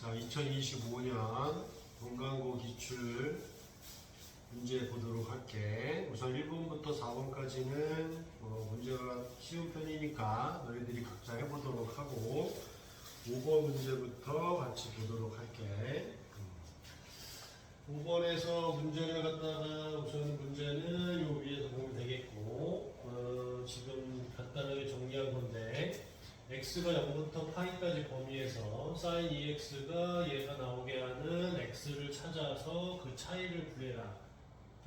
자, 2025년 본강고 기출 문제 보도록 할게. 우선 1번부터 4번까지는 문제가 쉬운 편이니까 너희들이 각자 해보도록 하고 5번 문제부터 같이 보도록 할게. 5번에서 문제를 갖다가 우선 문제는 요 위에서 보면 되겠고 지금 간단하게 정리한 건데 x가 0부터 파이까지 범위에서 sin EX가 얘가 나오게 하는 x를 찾아서 그 차이를 구해라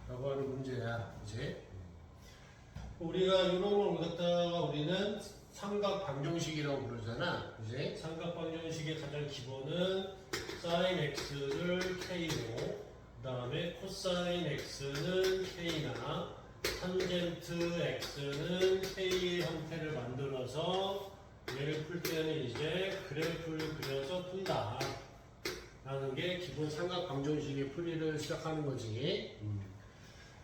라고 하는 문제야. 그치? 우리가 이런 걸 갖다가 우리는 삼각 방정식이라고 부르잖아. 그치? 삼각 방정식의 가장 기본은 sin x를 k로, 그 다음에 코사인 x는 k나 탄젠트 x는 k의 형태를 만들어서 얘를 풀 때는 이제 그래프를 그려서 푼다 라는 게 기본 삼각 방정식의 풀이를 시작하는 거지.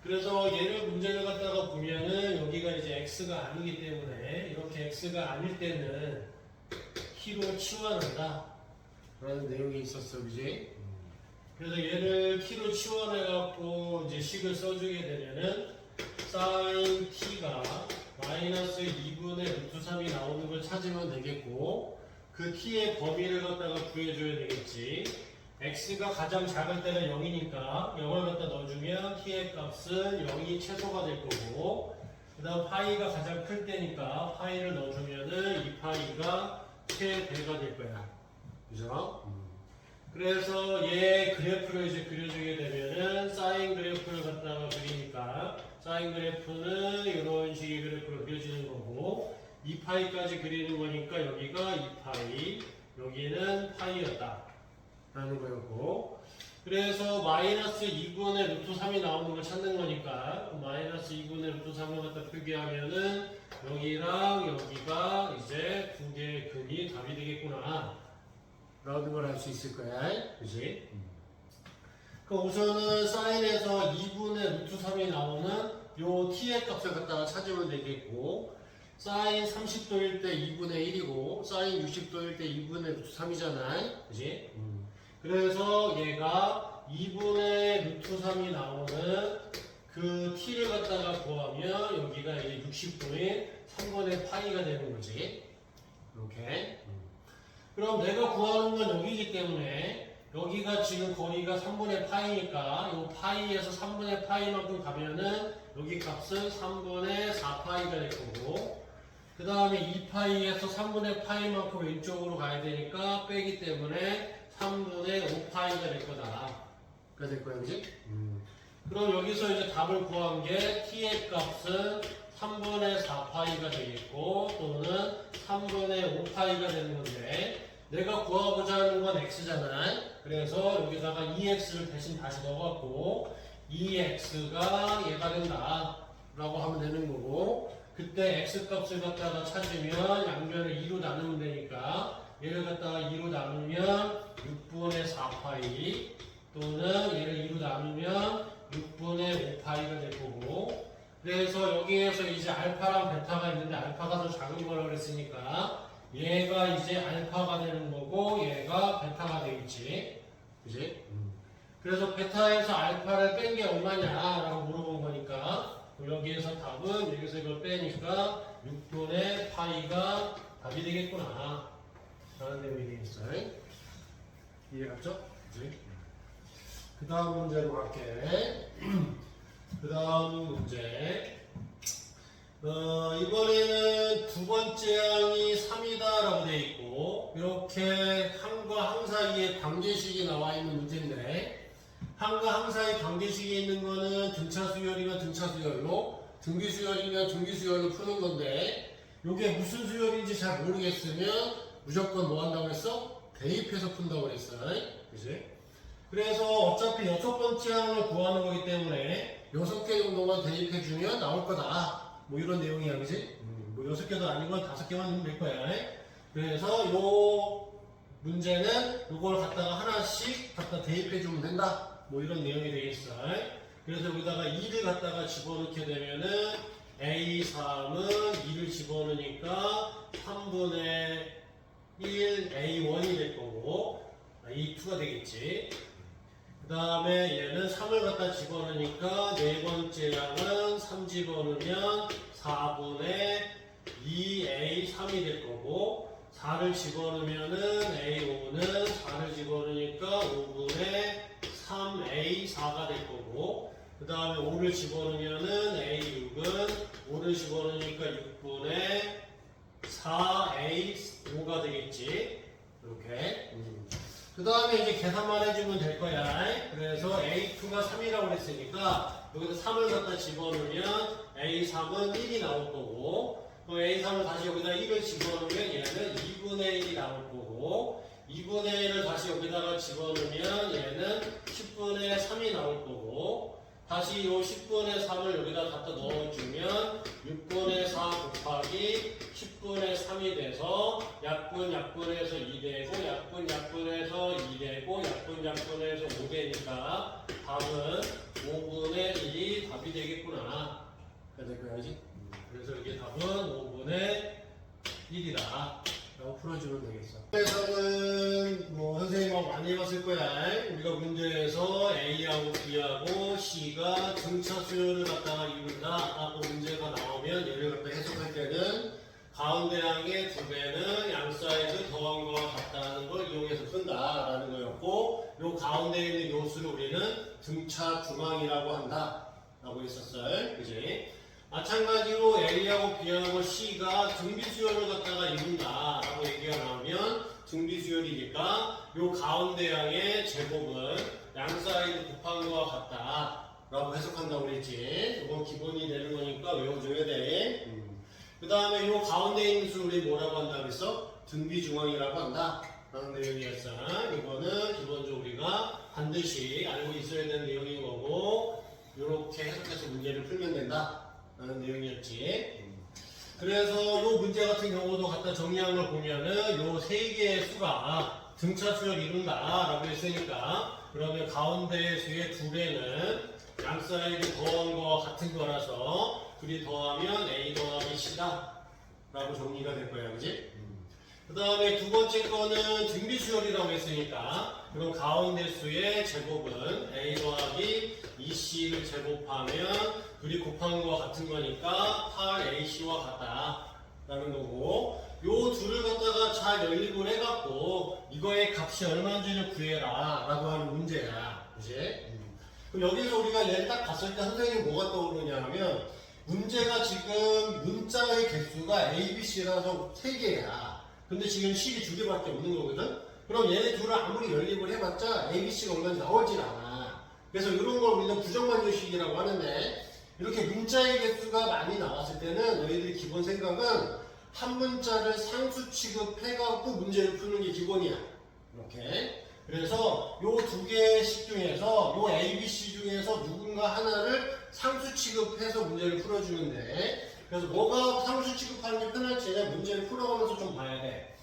그래서 얘를 문제를 갖다가 보면은 여기가 이제 x가 아니기 때문에 이렇게 x가 아닐 때는 키로 치환한다 라는 내용이 있었어. 그지? 그래서 얘를 키로 치환해 갖고 이제 식을 써주게 되면은 sin t가 마이너스 2분의 루트 3이 나오는 걸 찾으면 되겠고, 그 t의 범위를 갖다가 구해줘야 되겠지. x가 가장 작을 때는 0이니까 0을 갖다 넣어주면 t의 값은 0이 최소가 될 거고, 그 다음 파이가 가장 클 때니까 파이를 넣어주면은 이 파이가 최대가 될 거야. 그죠? 그래서 얘 그래프를 이제 그려주게 되면은 사인 그래프를 갖다가 그리니까 사인 그래프는 이런 식의 그래프로 그려지는 거고 2파이까지 그리는 거니까 여기가 2파이 여기는 파이였다 라는 거였고, 그래서 마이너스 2분의 루트 3이 나오는 걸 찾는 거니까 마이너스 2분의 루트 3을 갖다 표기하면은 여기랑 여기가 이제 두 개의 근이 답이 되겠구나 라는 걸 알 수 있을 거야. 그지? 그럼 우선은 사인에서 2분의 루트 3이 나오는 요 t의 값을 갖다가 찾으면 되겠고, 사인 30도일 때 2분의 1이고 사인 60도일 때 2분의 루트 3이잖아. 그지? 그래서 얘가 2분의 루트 3이 나오는 그 t를 갖다가 구하면 여기가 이제 60도인 3분의 파이가 되는 거지. 이렇게. 그럼 내가 구하는 건 여기이기 때문에 여기가 지금 거리가 3분의 파이니까 이 파이에서 3분의 파이만큼 가면은 여기 값은 3분의 4파이가 될 거고, 그 다음에 2파이에서 3분의 파이만큼 왼쪽으로 가야 되니까 빼기 때문에 3분의 5파이가 될 거다. 가 될 거야, 그지? 그럼 여기서 이제 답을 구한 게 t의 값은 3분의 4파이가 되겠고 또는 3분의 5파이가 되는 건데 내가 구하고자 하는 건 x잖아. 그래서 여기다가 2x를 대신 다시 넣어갖고 2x가 얘가 된다 라고 하면 되는 거고, 그때 x 값을 갖다가 찾으면 양변을 2로 나누면 되니까 얘를 갖다가 2로 나누면 6분의 4파이 또는 얘를 2로 나누면 6분의 5파이가 될 거고, 그래서 여기에서 이제 알파랑 베타가 있는데 알파가 더 작은 거라고 그랬으니까 얘가 이제 알파가 되는 거고 얘가 베타가 되겠지. 그지? 그래서 베타에서 알파를 뺀 게 얼마냐 라고 물어본 거니까 여기에서 답은 여기서 이걸 빼니까 6분의 파이가 답이 되겠구나 라는 내용이 되겠어요. 이해갔죠? 그지? 그 다음 문제로 갈게. 그 다음 문제. 이번에는 두 번째 항이 3이다 라고 되어 있고 이렇게 항과 항 사이에 관계식이 나와 있는 문제인데, 항과 항 사이에 관계식이 있는 거는 등차 수열이면 등차 수열로, 등비 수열이면 등비 수열로 푸는 건데 이게 무슨 수열인지 잘 모르겠으면 무조건 뭐 한다고 그랬어? 대입해서 푼다고 그랬어. 그치? 그래서 어차피 6번째 항을 구하는 거기 때문에 6개 정도만 대입해주면 나올 거다. 뭐 이런 내용이야, 그지? 뭐 6개도 아니고 5개만 넣으면 될 거야. 그래서 요 문제는 요걸 갖다가 하나씩 갖다 대입해주면 된다. 뭐 이런 내용이 되겠어. 그래서 여기다가 2를 갖다가 집어넣게 되면은 A3은 2를 집어넣으니까 3분의 1 A1이 될 거고, 이 2가 되겠지. 그 다음에 얘는 3을 갖다 집어넣으니까 네 번째 양은 3 집어넣으면 4분의 2A3이 될 거고, 4를 집어넣으면은 A5는 4를 집어넣으니까 5분의 3A4가 될 거고, 그 다음에 5를 집어넣으면은 A6은 5를 집어넣으니까 6분의 4A5가 되겠지. 이렇게. 그 다음에 이제 계산만 해주면 될 거야. 그래서 A2가 3이라고 했으니까 여기서 3을 갖다 집어넣으면 A3은 1이 나올 거고, 또 A3을 다시 여기다 1을 집어넣으면 얘는 2분의 1이 나올 거고, 2분의 1을 다시 여기다가 집어넣으면 얘는 10분의 3이 나올 거고, 다시 이 10분의 3을 여기다 갖다 넣어주면 6분의 4 곱하기 10분의 3이 돼서 약분에서 2 되고, 약분에서 2 되고, 약분에서 5 되니까 답은 5분의 1이 답이 되겠구나. 그래서 그래야지. 그래서 이게 답은 5분의 1이다 라고 풀어주면 되겠어. 그래서는 뭐 선생님하고 많이 해봤을 거야. 우리가 문제에서 A하고 B하고 C가 등차 수열을 갖다가 이룬다 라고 문제가 나오면 얘를 갖다 해석할 때는 가운데 양의 2배는 양 사이즈 더한 거와 같다는 걸 이용해서 푼다 라는 거였고, 요 가운데 있는 요수를 우리는 등차 중앙이라고 한다 라고 했었어요. 그지? 마찬가지로 A하고 B하고 C가 등비수열을 갖다가 이룬다 라고 얘기가 나오면 등비수열이니까 요 가운데 양의 제곱은 양 사이드 곱한 거와 같다 라고 해석한다고 그랬지. 이건 기본이 되는 거니까 외워줘야 돼. 그 다음에 요 가운데 있는 수 우리 뭐라고 한다 그랬어? 등비중앙이라고 한다 라는 내용이었어. 이거는 기본적으로 우리가 반드시 알고 있어야 되는 내용인 거고, 요렇게 해석해서 문제를 풀면 된다 라는 내용이었지. 그래서 요 문제 같은 경우도 갖다 정리한 걸 보면은 요 세 개의 수가 등차 수열 이룬다 라고 했으니까, 그러면 가운데 수의 2배는 양 사이드 더한 거와 같은 거라서 둘이 더하면 A 더하기 C다 라고 정리가 될 거야. 그지? 그 다음에 두 번째 거는 등비수열이라고 했으니까, 그럼 가운데 수의 제곱은 A 더하기 2C를 제곱하면 둘이 곱한 거와 같은 거니까 8AC와 같다 라는 거고, 요 둘을 갖다가 잘 연립을 해갖고 이거의 값이 얼마인지를 구해라 라고 하는 문제야. 그치? 그럼 여기서 우리가 얘를 딱 봤을 때 선생님이 뭐가 떠오르냐 하면, 문제가 지금 문자의 개수가 A, B, C라서 3개야. 근데 지금 C이 2개밖에 없는 거거든? 그럼 얘네 둘을 아무리 연립을 해봤자 A, B, C가 얼마나 나오질 않아. 그래서 이런 걸 우리는 부정반조식이라고 하는데, 이렇게 문자의 개수가 많이 나왔을 때는 너희들이 기본 생각은 한 문자를 상수 취급해갖고 문제를 푸는 게 기본이야. 이렇게. 그래서 요 2개씩 중에서 요 A, B, C 중에서 누군가 하나를 상수 취급해서 문제를 풀어주면 돼. 그래서 뭐가 상수 취급하는 게 편할지 문제를 풀어가면서 좀 봐야 돼.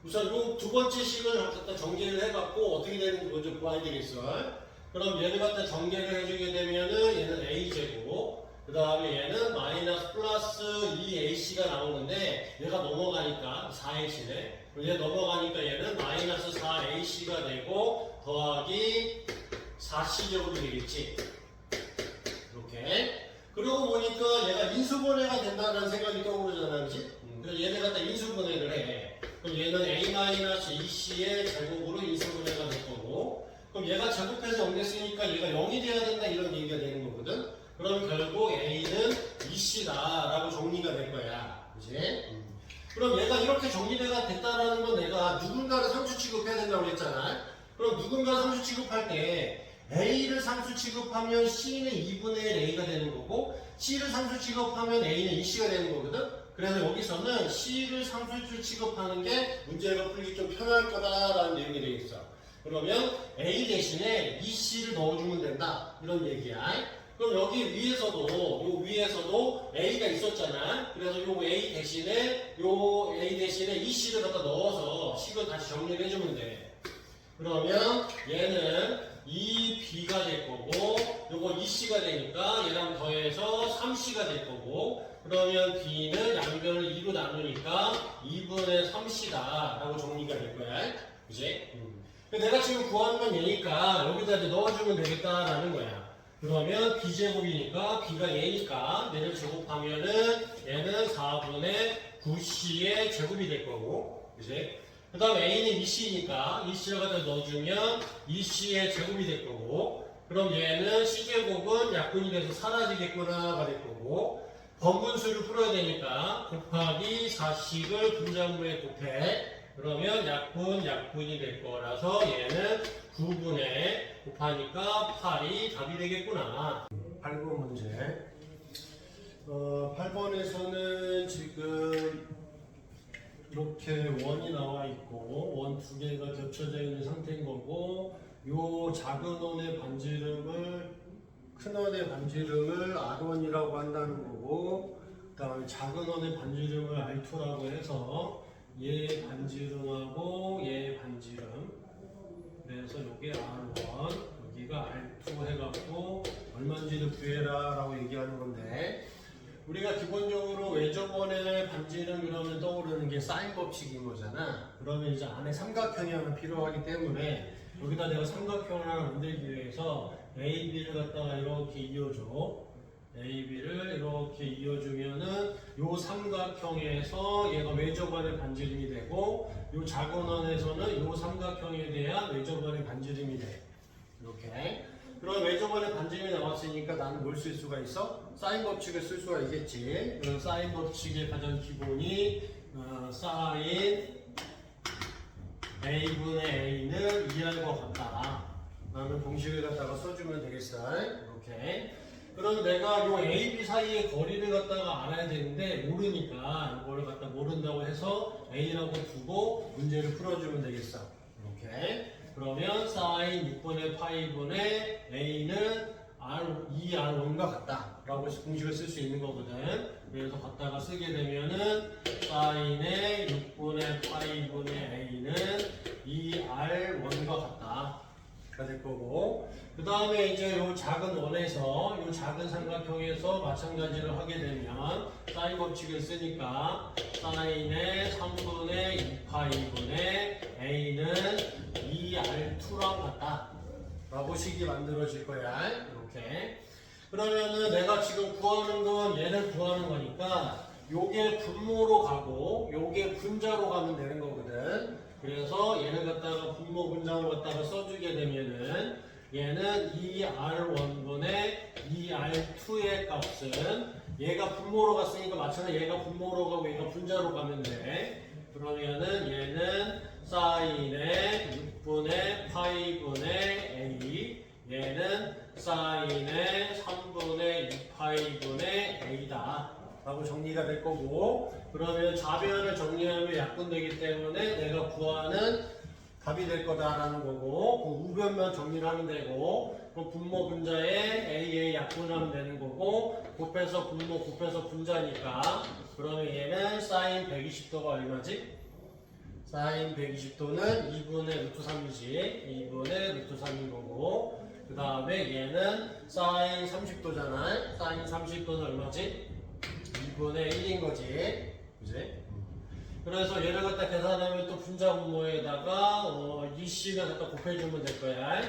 우선 요 두 번째 식을 갖다 전개를 해갖고 어떻게 되는지 먼저 봐야 되겠어. 그럼 얘를 갖다 전개를 해주게 되면은 얘는 A제곱, 그 다음에 얘는 마이너스 플러스 2AC가 나오는데 얘가 넘어가니까 4AC네. 얘 넘어가니까 얘는 마이너스 4AC가 되고 더하기 4C제곱이 되겠지. 이렇게. 그러고 보니까 얘가 인수분해가 된다는 생각이 떠오르잖아, 그치? 그래서 얘네 갖다 인수분해를 해. 그럼 얘는 A-2C의 제곱으로 인수분해가 될 거고, 그럼 얘가 제곱해서 0 됐으니까 얘가 0이 돼야 된다 이런 얘기가 되는 거거든? 그럼 결국 A는 2C다 라고 정리가 될 거야. 그치? 그럼 얘가 이렇게 정리가 됐다라는 건 내가 누군가를 상수 취급해야 된다고 했잖아. 그럼 누군가 상수 취급할 때 A를 상수 취급하면 C는 2분의 1 A가 되는 거고, C를 상수 취급하면 A는 2C가 되는 거거든? 그래서 여기서는 C를 상수 취급하는 게 문제가 풀기 좀 편할 거다라는 내용이 되겠어. 그러면 A 대신에 2C를 넣어주면 된다 이런 얘기야. 그럼 여기 위에서도 A가 있었잖아. 그래서 요 A 대신에 2C를 갖다 넣어서 식을 다시 정리를 해주면 돼. 그러면 얘는 2B가 될 거고, 요거 2C가 되니까 얘랑 더해서 3C가 될 거고, 그러면 B는 양변을 2로 나누니까 2분의 3C다 라고 정리가 될 거야. 그지? 내가 지금 구하는 건 얘니까 여기다 이제 넣어주면 되겠다라는 거야. 그러면 b제곱이니까 b가 얘니까 얘를 제곱하면은 얘는 4분의 9c의 제곱이 될 거고, 그지? 그 다음 a는 2c니까 2c를 갖다 넣어주면 2c의 제곱이 될 거고, 그럼 얘는 c제곱은 약분이 돼서 사라지겠구나가 될 거고, 번분수를 풀어야 되니까 곱하기 4씩을 분자분모에 곱해. 그러면 약분이 될 거라서 얘는 9분의 곱하니까 8이 답이 되겠구나. 8번 문제. 8번에서는 지금 이렇게 원이 나와 있고 원 두 개가 겹쳐져 있는 상태인 거고, 요 작은 원의 반지름을 큰 원의 반지름을 R1이라고 한다는 거고, 그 다음에 작은 원의 반지름을 R2라고 해서 얘 반지름하고 얘 반지름, 그래서 요게 R1 여기가 R2 해갖고 얼마인지를 구해라 라고 얘기하는 건데, 우리가 기본적으로 외접원의 반지름 이러면 떠오르는 게 사인 법칙인 거잖아. 그러면 이제 안에 삼각형이 하나 필요하기 때문에 여기다 내가 삼각형을 하나 만들기 위해서 AB를 갖다가 이렇게 이어줘. AB를 이렇게 이어주면은 요 삼각형에서 얘가 외접원의 반지름이 되고, 요 작은 원에서는 요 삼각형에 대한 외접원의 반지름이 돼. 이렇게. 그럼 외접원의 반지름이 나왔으니까 나는 뭘 쓸 수가 있어? 사인 법칙을 쓸 수가 있겠지. 그럼 사인 법칙의 가장 기본이 사인 a분의 a는 2r과 같다 라는 공식을 갖다가 써주면 되겠어. 이렇게. 그럼 내가 요 A, B 사이의 거리를 갖다가 알아야 되는데 모르니까 이걸 갖다 모른다고 해서 A라고 두고 문제를 풀어주면 되겠어. 이렇게. 그러면 사인 6분의 파이분의 A는 2R1과 같다 라고 공식을 쓸 수 있는 거거든. 그래서 갖다가 쓰게 되면은 사인의 6분의 파이분의 A는 2R1과 같다 가 될 거고, 그 다음에 이제 요 작은 원에서 요 작은 삼각형에서 마찬가지를 하게 되면 사인 법칙을 쓰니까 사인의 3분의 2파이분의 A는 2R2랑 같다 라고 식이 만들어질 거야. 이렇게. 그러면은 내가 지금 구하는 건 얘를 구하는 거니까 요게 분모로 가고 요게 분자로 가면 되는 거거든. 그래서 얘를 갖다가 분모 분자로 갖다가 써주게 되면은 얘는 2R1분의 2R2의 값은 얘가 분모로 갔으니까 마찬가지 얘가 분모로 가고 얘가 분자로 가면 돼. 그러면은 얘는 사인의 6분의 파이분의 A, 얘는 사인의 3분의 2파이분의 A다 라고 정리가 될 거고, 그러면 좌변을 정리하면 약분되기 때문에 내가 구하는 답이 될 거다라는 거고, 그 우변만 정리를 하면 되고, 그 분모 분자에 A에 약분하면 되는 거고, 곱해서 분모 곱해서 분자니까, 그러면 얘는 사인 120도가 얼마지? 사인 120도는 2분의 루트 3이지. 2분의 루트 3인 거고, 그 다음에 얘는 사인 30도잖아. 사인 30도는 얼마지? 2분의 1인 거지. 그지? 그래서 얘를 갖다 계산하면 또 분자 분모에다가 2C를 갖다 곱해주면 될 거야.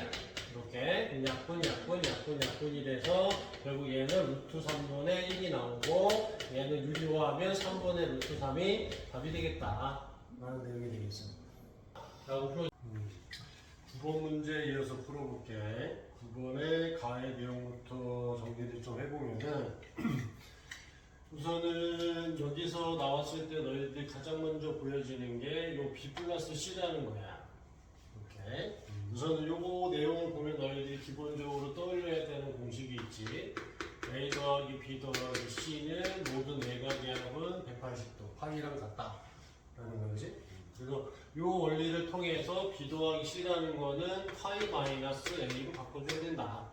이렇게. 약분이 돼서 결국 얘는 루트 3분의 1이 나오고, 얘는 유리화하면 3분의 루트 3이 답이 되겠다 라는 내용이 되겠어. 다음 9번 문제 이어서 풀어볼게. 9번의 가의 내용부터 정리를 좀 해보면은 우선은 여기서 나왔을 때 너희들이 가장 먼저 보여지는 게 요 B 플러스 C라는 거야. 이렇게. 우선은 요거 내용을 보면 너희들이 기본적으로 떠올려야 되는 공식이 있지. A 더하기 B 더하기 C는 모든 외곽의 합은 180도, 파이랑 같다 라는 거지. 그래서 요 원리를 통해서 B 더하기 C라는 거는 파이 마이너스 A로 바꿔줘야 된다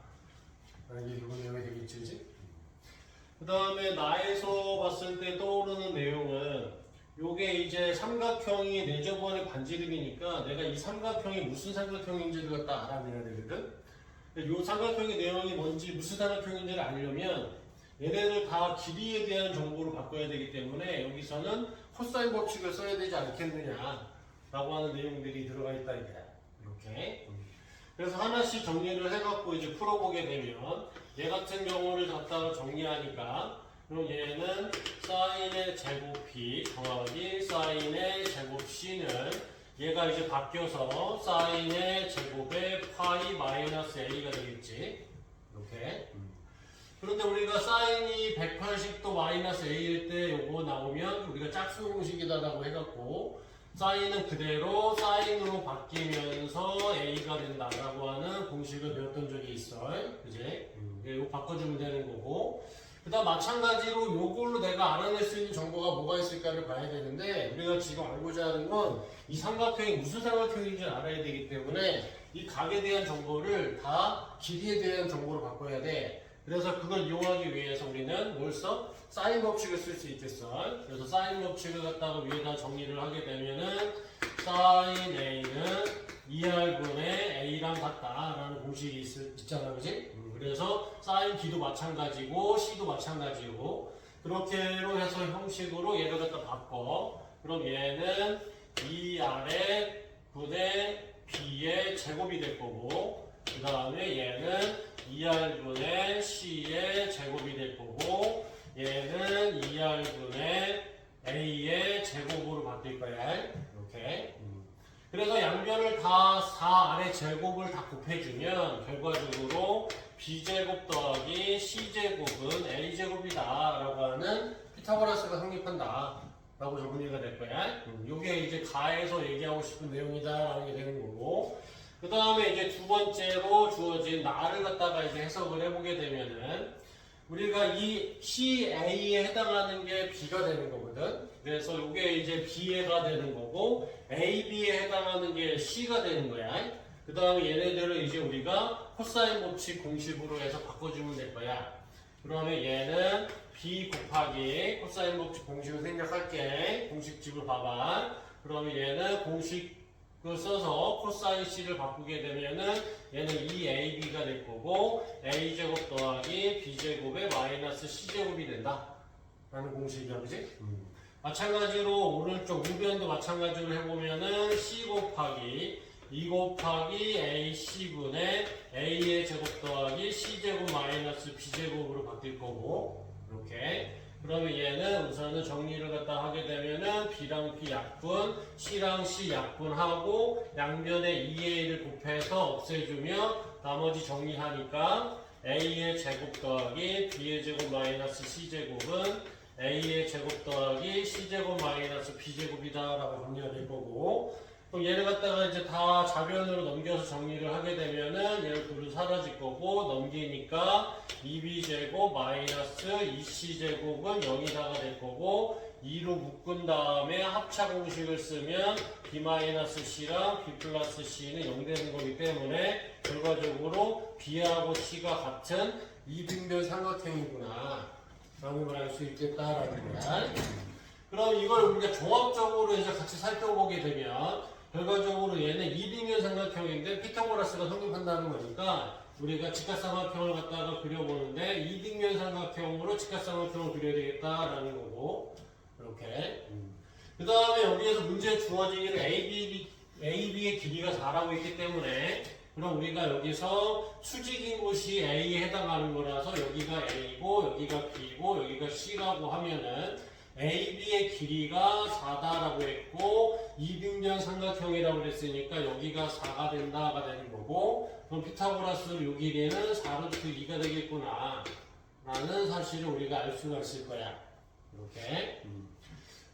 라는 게 기본 내용이 되겠지, 그지? 그 다음에 나에서 봤을 때 떠오르는 내용은 요게 이제 삼각형이 내접원의 반지름이니까 내가 이 삼각형이 무슨 삼각형인지를 갖다 알아내야 되거든. 요 삼각형의 내용이 뭔지 무슨 삼각형인지를 알려면 얘네들 다 길이에 대한 정보를 바꿔야 되기 때문에 여기서는 코사인 법칙을 써야 되지 않겠느냐 라고 하는 내용들이 들어가 있다 이거야. 이렇게. 그래서 하나씩 정리를 해갖고 이제 풀어보게 되면 얘 같은 경우를 갖다가 정리하니까 그럼 얘는 사인의 제곱 B 더하기 사인의 제곱 C는 얘가 이제 바뀌어서 사인의 제곱의 파이 마이너스 A가 되겠지. 이렇게. 그런데 우리가 사인이 180도 마이너스 A일 때 요거 나오면 우리가 짝수 공식이다라고 해갖고 사인은 그대로 사인으로 바뀌면서 A가 된다라고 하는 공식을 배웠던 적이 있어. 그지? 이거 바꿔주면 되는 거고. 그 다음 마찬가지로 요걸로 내가 알아낼 수 있는 정보가 뭐가 있을까를 봐야 되는데 우리가 지금 알고자 하는 건 이 삼각형이 무슨 삼각형인지 알아야 되기 때문에 이 각에 대한 정보를 다 길이에 대한 정보로 바꿔야 돼. 그래서 그걸 이용하기 위해서 우리는 뭘 써? 사인 법칙을 쓸 수 있겠어. 그래서 사인 법칙을 갖다가 위에다 정리를 하게 되면은 사인 A는 2R분의 A랑 같다라는 공식이 있잖아, 그지? 그래서 사인 B도 마찬가지고 C도 마찬가지고 그렇게로 해서 형식으로 얘를 갖다 바꿔. 그럼 얘는 2R의 분의 B의 제곱이 될 거고 그 다음에 얘는 2R분의 C의 제곱이 될 거고 얘는 2R분의 A의 제곱으로 바뀔 거야. 이렇게. 그래서 양변을 다 4R의 제곱을 다 곱해주면 결과적으로 B제곱 더하기 C제곱은 A제곱이다 라고 하는 피타고라스가 성립한다 라고 정리가 될 거야. 요게 이제 가에서 얘기하고 싶은 내용이다 라는 게 되는 거고 그 다음에 이제 두 번째로 주어진 나를 갖다가 이제 해석을 해보게 되면은 우리가 이 CA에 해당하는 게 B가 되는 거거든. 그래서 이게 이제 B가 되는 거고 AB에 해당하는 게 C가 되는 거야. 그 다음에 얘네들을 이제 우리가 코사인 법칙 공식으로 해서 바꿔주면 될 거야. 그러면 얘는 B 곱하기 코사인 법칙 공식을 생략할게. 공식집을 봐봐. 그러면 얘는 공식을 써서 코사인 C를 바꾸게 되면은 얘는 2AB가 될 거고 A제곱 더하기 B제곱의 마이너스 C제곱이 된다 라는 공식이야, 그지? 마찬가지로 오른쪽 우변도 마찬가지로 해보면은 C 곱하기 2 곱하기 AC분의 A의 제곱 더하기 C제곱 마이너스 B제곱으로 바뀔 거고 이렇게. 그러면 얘는 우선은 정리를 갖다 하게 되면은 B랑 B 약분, C랑 C 약분하고 양변에 2A를 곱해서 없애주면 나머지 정리하니까 A의 제곱 더하기 B의 제곱 마이너스 C제곱은 A의 제곱 더하기 C제곱 마이너스 B제곱이다 라고 정리가 될 거고 그럼 얘를 갖다가 이제 다 좌변으로 넘겨서 정리를 하게 되면은 얘를 둘을 사라질 거고 넘기니까 2b제곱 마이너스 2c제곱은 0이다가 될 거고 2로 묶은 다음에 합차 공식을 쓰면 b-c랑 b 플러스 c는 0 되는 거기 때문에 결과적으로 b하고 c가 같은 이등변 삼각형이구나 라는 걸 알 수 있겠다라는 거야. 그럼 이걸 우리가 종합적으로 이제 같이 살펴보게 되면 결과적으로 얘는 이등변 삼각형인데 피타고라스가 성립한다는 거니까 우리가 직각삼각형을 갖다가 그려보는데 이등변 삼각형으로 직각삼각형을 그려야 되겠다라는 거고 이렇게. 그 다음에 여기에서 문제에 주어지기를 AB의 길이가 4라고 있기 때문에 그럼 우리가 여기서 수직인 곳이 A에 해당하는 거라서 여기가 A고 여기가 B고 여기가 C라고 하면은 AB의 길이가 4다라고 했고 이등변 삼각형이라고 그랬으니까 여기가 4가 된다가 되는 거고 그럼 피타고라스 요 길이는 4루트 2가 되겠구나 라는 사실을 우리가 알 수가 있을 거야. 이렇게.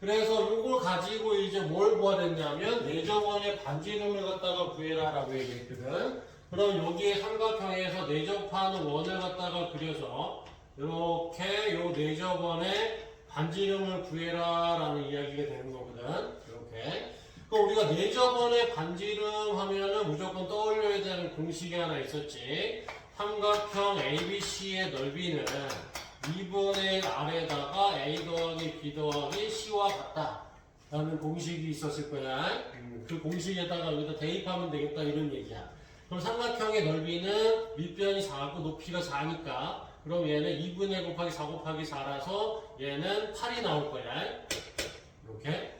그래서 이걸 가지고 이제 뭘 구해야 됐냐면 내접원의 반지름을 갖다가 구해라 라고 얘기했거든. 그럼 여기에 삼각형에서 내접하는 원을 갖다가 그려서 이렇게 요 내접원의 반지름을 구해라 라는 이야기가 되는 거거든. 이렇게. 그럼 우리가 내접원의 반지름 하면은 무조건 떠올려야 되는 공식이 하나 있었지. 삼각형 ABC의 넓이는 2분의 R에다가 A 더하기 B 더하기 C와 같다 라는 공식이 있었을 거야. 그 공식에다가 여기다 대입하면 되겠다 이런 얘기야. 그럼 삼각형의 넓이는 밑변이 4고 높이가 4니까 그럼 얘는 2분의 곱하기 4 곱하기 4라서 얘는 8이 나올 거야. 이렇게.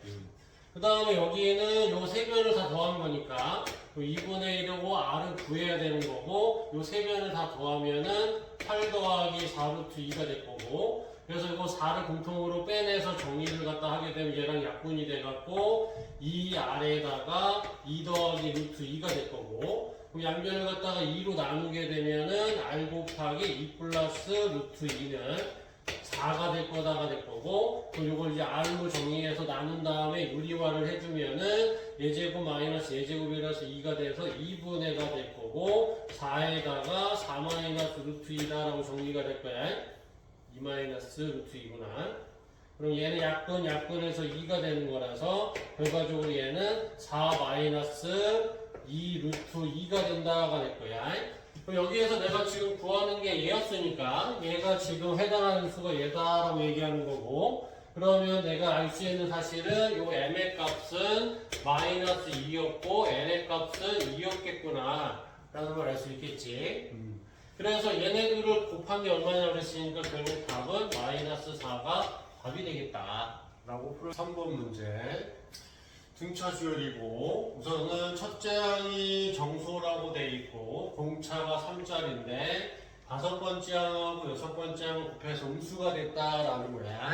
그 다음에 여기에는 요 세 변을 다 더한 거니까 2분의 1하고 R은 구해야 되는 거고, 요 세 변을 다 더하면은 8 더하기 4 루트 2가 될 거고, 그래서 이거 4를 공통으로 빼내서 정의를 갖다 하게 되면 얘랑 약분이 돼갖고 2 아래에다가 2 더하기 루트 2가 될 거고, 그럼 양변을 갖다가 2로 나누게 되면은 R 곱하기 2 플러스 루트 2는 4가 될 거다가 될 거고, 그럼 이걸 이제 R로 정의해서 나눈 다음에 유리화를 해주면은 예제곱 마이너스 예제곱이라서 2가 돼서 2분의 가 될 거고, 4에다가 4 마이너스 루트 2다라고 정리가 될 거야. 2 마이너스 루트 2구나. 그럼 얘는 약분해서 2가 되는 거라서 결과적으로 얘는 4 마이너스 2 루트 2가 된다가 될 거야. 그럼 여기에서 내가 지금 구하는 게 얘였으니까 얘가 지금 해당하는 수가 얘다라고 얘기하는 거고, 그러면 내가 알 수 있는 사실은 요 m의 값은 마이너스 2였고 n의 값은 2였겠구나 라는 걸 알 수 있겠지. 그래서 얘네들을 곱한 게 얼마냐 그랬으니까 결국 답은 마이너스 4가 답이 되겠다 라고 풀어. 3번 문제 등차 수열이고, 우선은 첫째 항이 정소라고 돼 있고 공차가 3짜리인데 다섯 번째 항하고 여섯 번째 항을 곱해서 음수가 됐다라는 거야.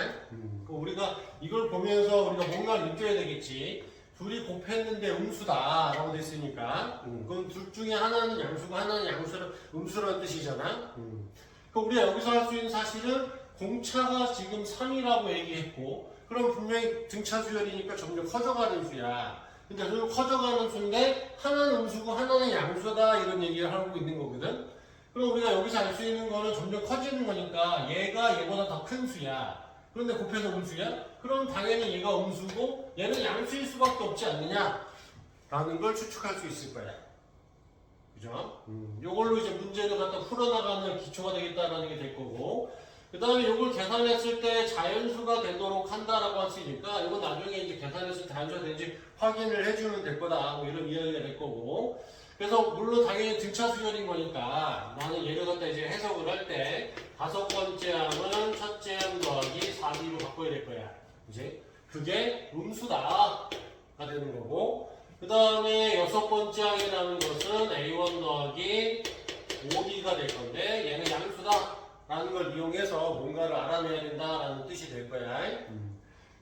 우리가 이걸 보면서 우리가 뭔가를 느껴야 되겠지. 둘이 곱했는데 음수다 라고 됐으니까 그럼 둘 중에 하나는 양수고 하나는 음수라는 뜻이잖아. 그럼 우리가 여기서 할 수 있는 사실은 공차가 지금 3이라고 얘기했고, 그럼 분명히 등차 수열이니까 점점 커져가는 수야. 근데 점점 커져가는 수인데 하나는 음수고 하나는 양수다 이런 얘기를 하고 있는 거거든. 그럼 우리가 여기서 알 수 있는 거는 점점 커지는 거니까 얘가 얘보다 더 큰 수야. 그런데 곱해서 음수야? 그럼 당연히 얘가 음수고 얘는 양수일 수밖에 없지 않느냐? 라는 걸 추측할 수 있을 거야. 그죠? 요걸로 이제 문제를 갖다 풀어나가는 기초가 되겠다라는 게 될 거고, 그 다음에 이걸 계산했을 때 자연수가 되도록 한다라고 했으니까 이건 나중에 이제 계산했을 때 자연수가 되는지 확인을 해주면 될 거다 뭐 이런 이야기가 될 거고, 그래서 물론 당연히 등차 수열인 거니까 나는 얘를 갖다 이제 해석을 할 때 다섯 번째 항은 첫째 항 더하기 4b로 바꿔야 될 거야. 그지? 그게 음수다가 되는 거고, 그 다음에 여섯 번째 항이라는 것은 a1 더하기 5b가 될 건데 얘는 양수다 라는 걸 이용해서 뭔가를 알아내야 된다라는 뜻이 될 거야.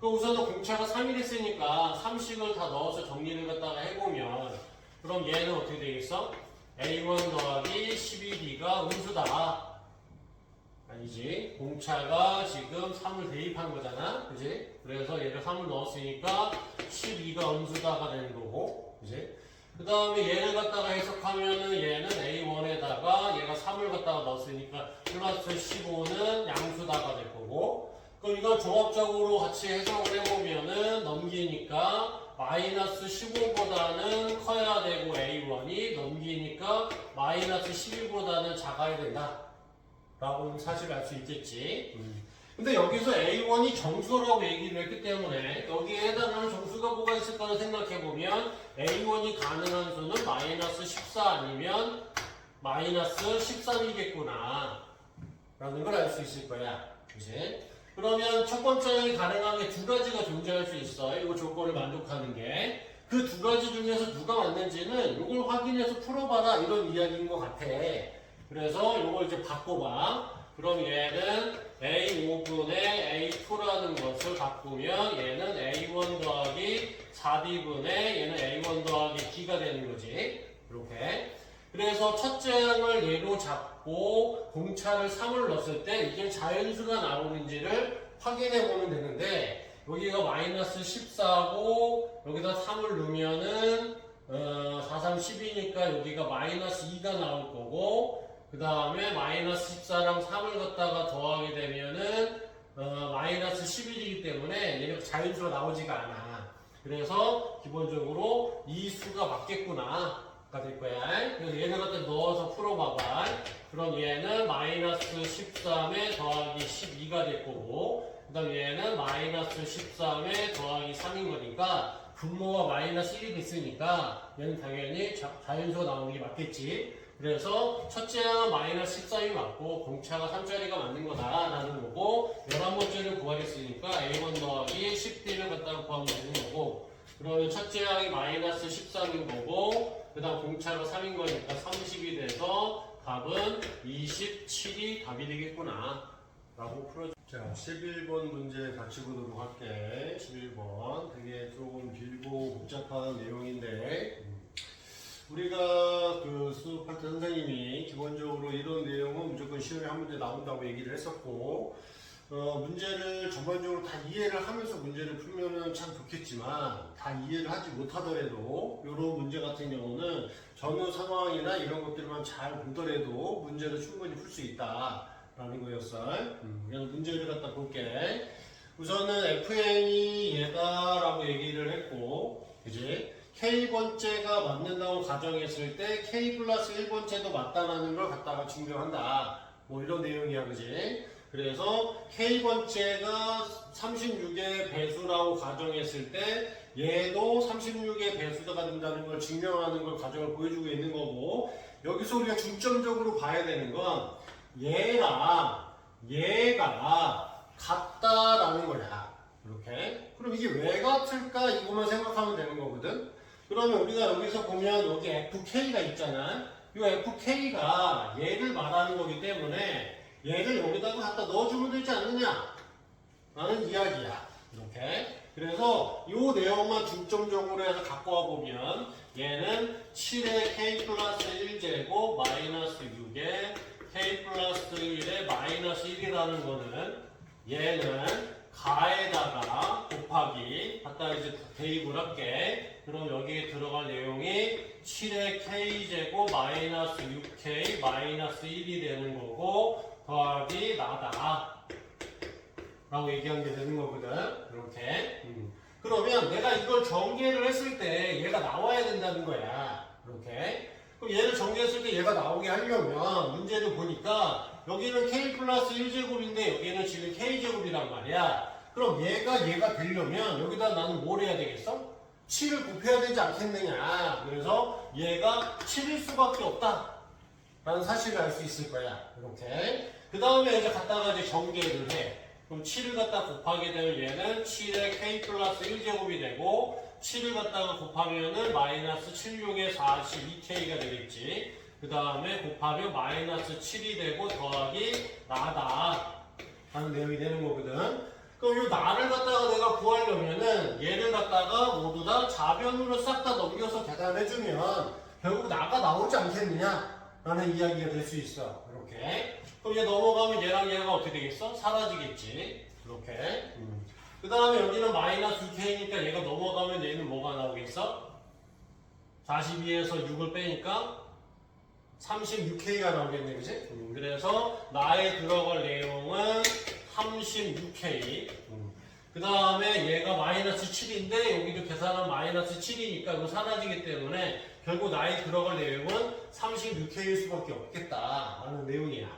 그 우선은 공차가 3이 됐으니까 3식을 다 넣어서 정리를 갖다가 해보면, 그럼 얘는 어떻게 되겠어? a1 더하기 12b가 음수다. 아니지. 공차가 지금 3을 대입한 거잖아. 그지? 그래서 얘를 3을 넣었으니까 12가 음수다가 되는 거고. 그지? 그 다음에 얘를 갖다가 해석하면은 얘는 A1에다가 얘가 3을 갖다가 넣었으니까 플러스 15는 양수다가 될 거고, 그럼 이걸 종합적으로 같이 해석을 해보면은 넘기니까 마이너스 15보다는 커야 되고 A1이 넘기니까 마이너스 12보다는 작아야 된다 라고는 사실 알 수 있겠지. 근데 여기서 A1이 정수라고 얘기를 했기 때문에 여기에 해당하는 정수가 뭐가 있을까를 생각해보면 A1이 가능한 수는 마이너스 14 아니면 마이너스 13이겠구나 라는 걸 알 수 있을 거야. 그치? 그러면 첫 번째는 가능한 게 두 가지가 존재할 수 있어. 이 조건을 만족하는 게. 그 두 가지 중에서 누가 맞는지는 이걸 확인해서 풀어봐라 이런 이야기인 것 같아. 그래서 이걸 이제 바꿔봐. 그럼 얘는 A5분의 A2라는 것을 바꾸면 얘는 A1 더하기 4B분의 얘는 A1 더하기 B가 되는 거지. 이렇게. 그래서 첫째 항을 예로 잡고 공차를 3을 넣었을 때 이게 자연수가 나오는지를 확인해 보면 되는데, 여기가 마이너스 14고 여기다 3을 넣으면은 4, 3, 10이니까 여기가 마이너스 2가 나올 거고, 그 다음에 마이너스 14랑 3을 갖다가 더하게 되면은 마이너스 11이기 때문에 얘가 자연수가 나오지가 않아. 그래서 기본적으로 이 수가 맞겠구나 가 될 거야. 그래서 얘를 갖다 넣어서 풀어봐봐. 그럼 얘는 마이너스 13에 더하기 12가 될 거고, 그 다음 얘는 마이너스 13에 더하기 3인 거니까 분모가 마이너스 1이 됐으니까 얘는 당연히 자연수가 나오는 게 맞겠지. 그래서 첫째 항은 마이너스 13이 맞고 공차가 3짜리가 맞는 거다라는 거고, 11번째를 구하겠으니까 A1 더하기 10B를 갖다가 구하면 되는 거고, 그러면 첫째 항이 마이너스 13인 거고 그 다음 공차가 3인 거니까 30이 돼서 답은 27이 답이 되겠구나 라고 풀어줘. 자, 11번 문제 같이 보도록 할게. 11번 되게 조금 길고 복잡한 내용인데 우리가 그 수업할 때 선생님이 기본적으로 이런 내용은 무조건 시험에 한 문제 나온다고 얘기를 했었고 문제를 전반적으로 다 이해를 하면서 문제를 풀면은 참 좋겠지만 다 이해를 하지 못하더라도 이런 문제 같은 경우는 전후 상황이나 이런 것들만 잘 보더라도 문제를 충분히 풀 수 있다라는 거였어. 그래서 문제를 갖다 볼게. 우선은 FN이 얘다라고 얘기를 했고, 그지? K번째가 맞는다고 가정했을 때 K 플러스 1번째도 맞다라는 걸 갖다가 증명한다. 뭐 이런 내용이야, 그지? 그래서 K번째가 36의 배수라고 가정했을 때 얘도 36의 배수가 된다는 걸 증명하는 걸 가정을 보여주고 있는 거고 여기서 우리가 중점적으로 봐야 되는 건 얘랑 얘가 같다라는 거야. 이렇게. 그럼 이게 왜 같을까? 이것만 생각하면 되는 거거든. 그러면 우리가 여기서 보면 여기 FK가 있잖아. 이 FK가 얘를 말하는 거기 때문에 얘를 여기다가 갖다 넣어주면 되지 않느냐? 라는 이야기야. 이렇게. 그래서 이 내용만 중점적으로 해서 갖고 와보면 얘는 7의 K 플러스 1제곱 마이너스 6의 K 플러스 1의 마이너스 1이라는 거는 얘는 가에다가 곱하기 갖다 이제 대입을 할게. 그럼 여기에 들어갈 내용이 7의 K제곱 마이너스 6K 마이너스 1이 되는 거고 더하기 나다 라고 얘기한 게 되는 거거든. 이렇게. 그러면 내가 이걸 전개를 했을 때 얘가 나와야 된다는 거야. 이렇게. 그럼 얘를 전개했을 때 얘가 나오게 하려면 문제를 보니까 여기는 K 플러스 1제곱인데 여기는 지금 K제곱이란 말이야. 그럼 얘가 되려면 여기다 나는 뭘 해야 되겠어? 7을 곱해야 되지 않겠느냐. 그래서 얘가 7일 수밖에 없다 라는 사실을 알 수 있을 거야. 이렇게. 그 다음에 이제 갖다가 이제 전개를 해. 그럼 7을 갖다 곱하게 되면 얘는 7의 K 플러스 1제곱이 되고 7을 갖다가 곱하면은 마이너스 76의 42K가 되겠지. 그 다음에 곱하면 마이너스 7이 되고 더하기 나다 라는 내용이 되는 거거든. 그럼 이 나를 갖다가 내가 구하려면은 얘를 갖다가 모두 다 좌변으로 싹 다 넘겨서 계산해주면 결국 나가 나오지 않겠느냐 라는 이야기가 될 수 있어. 이렇게. 그럼 얘 넘어가면 얘랑 얘가 어떻게 되겠어? 사라지겠지. 이렇게. 그 다음에 여기는 마이너스 2K니까 얘가 넘어가면 얘는 뭐가 나오겠어? 42에서 6을 빼니까 36K가 나오겠네, 그치? 그래서 나에 들어갈 내용은 36K. 그 다음에 얘가 마이너스 7인데 여기도 계산하면 마이너스 7이니까 이거 사라지기 때문에 결국 나에 들어갈 내용은 36K일 수밖에 없겠다 라는 내용이야.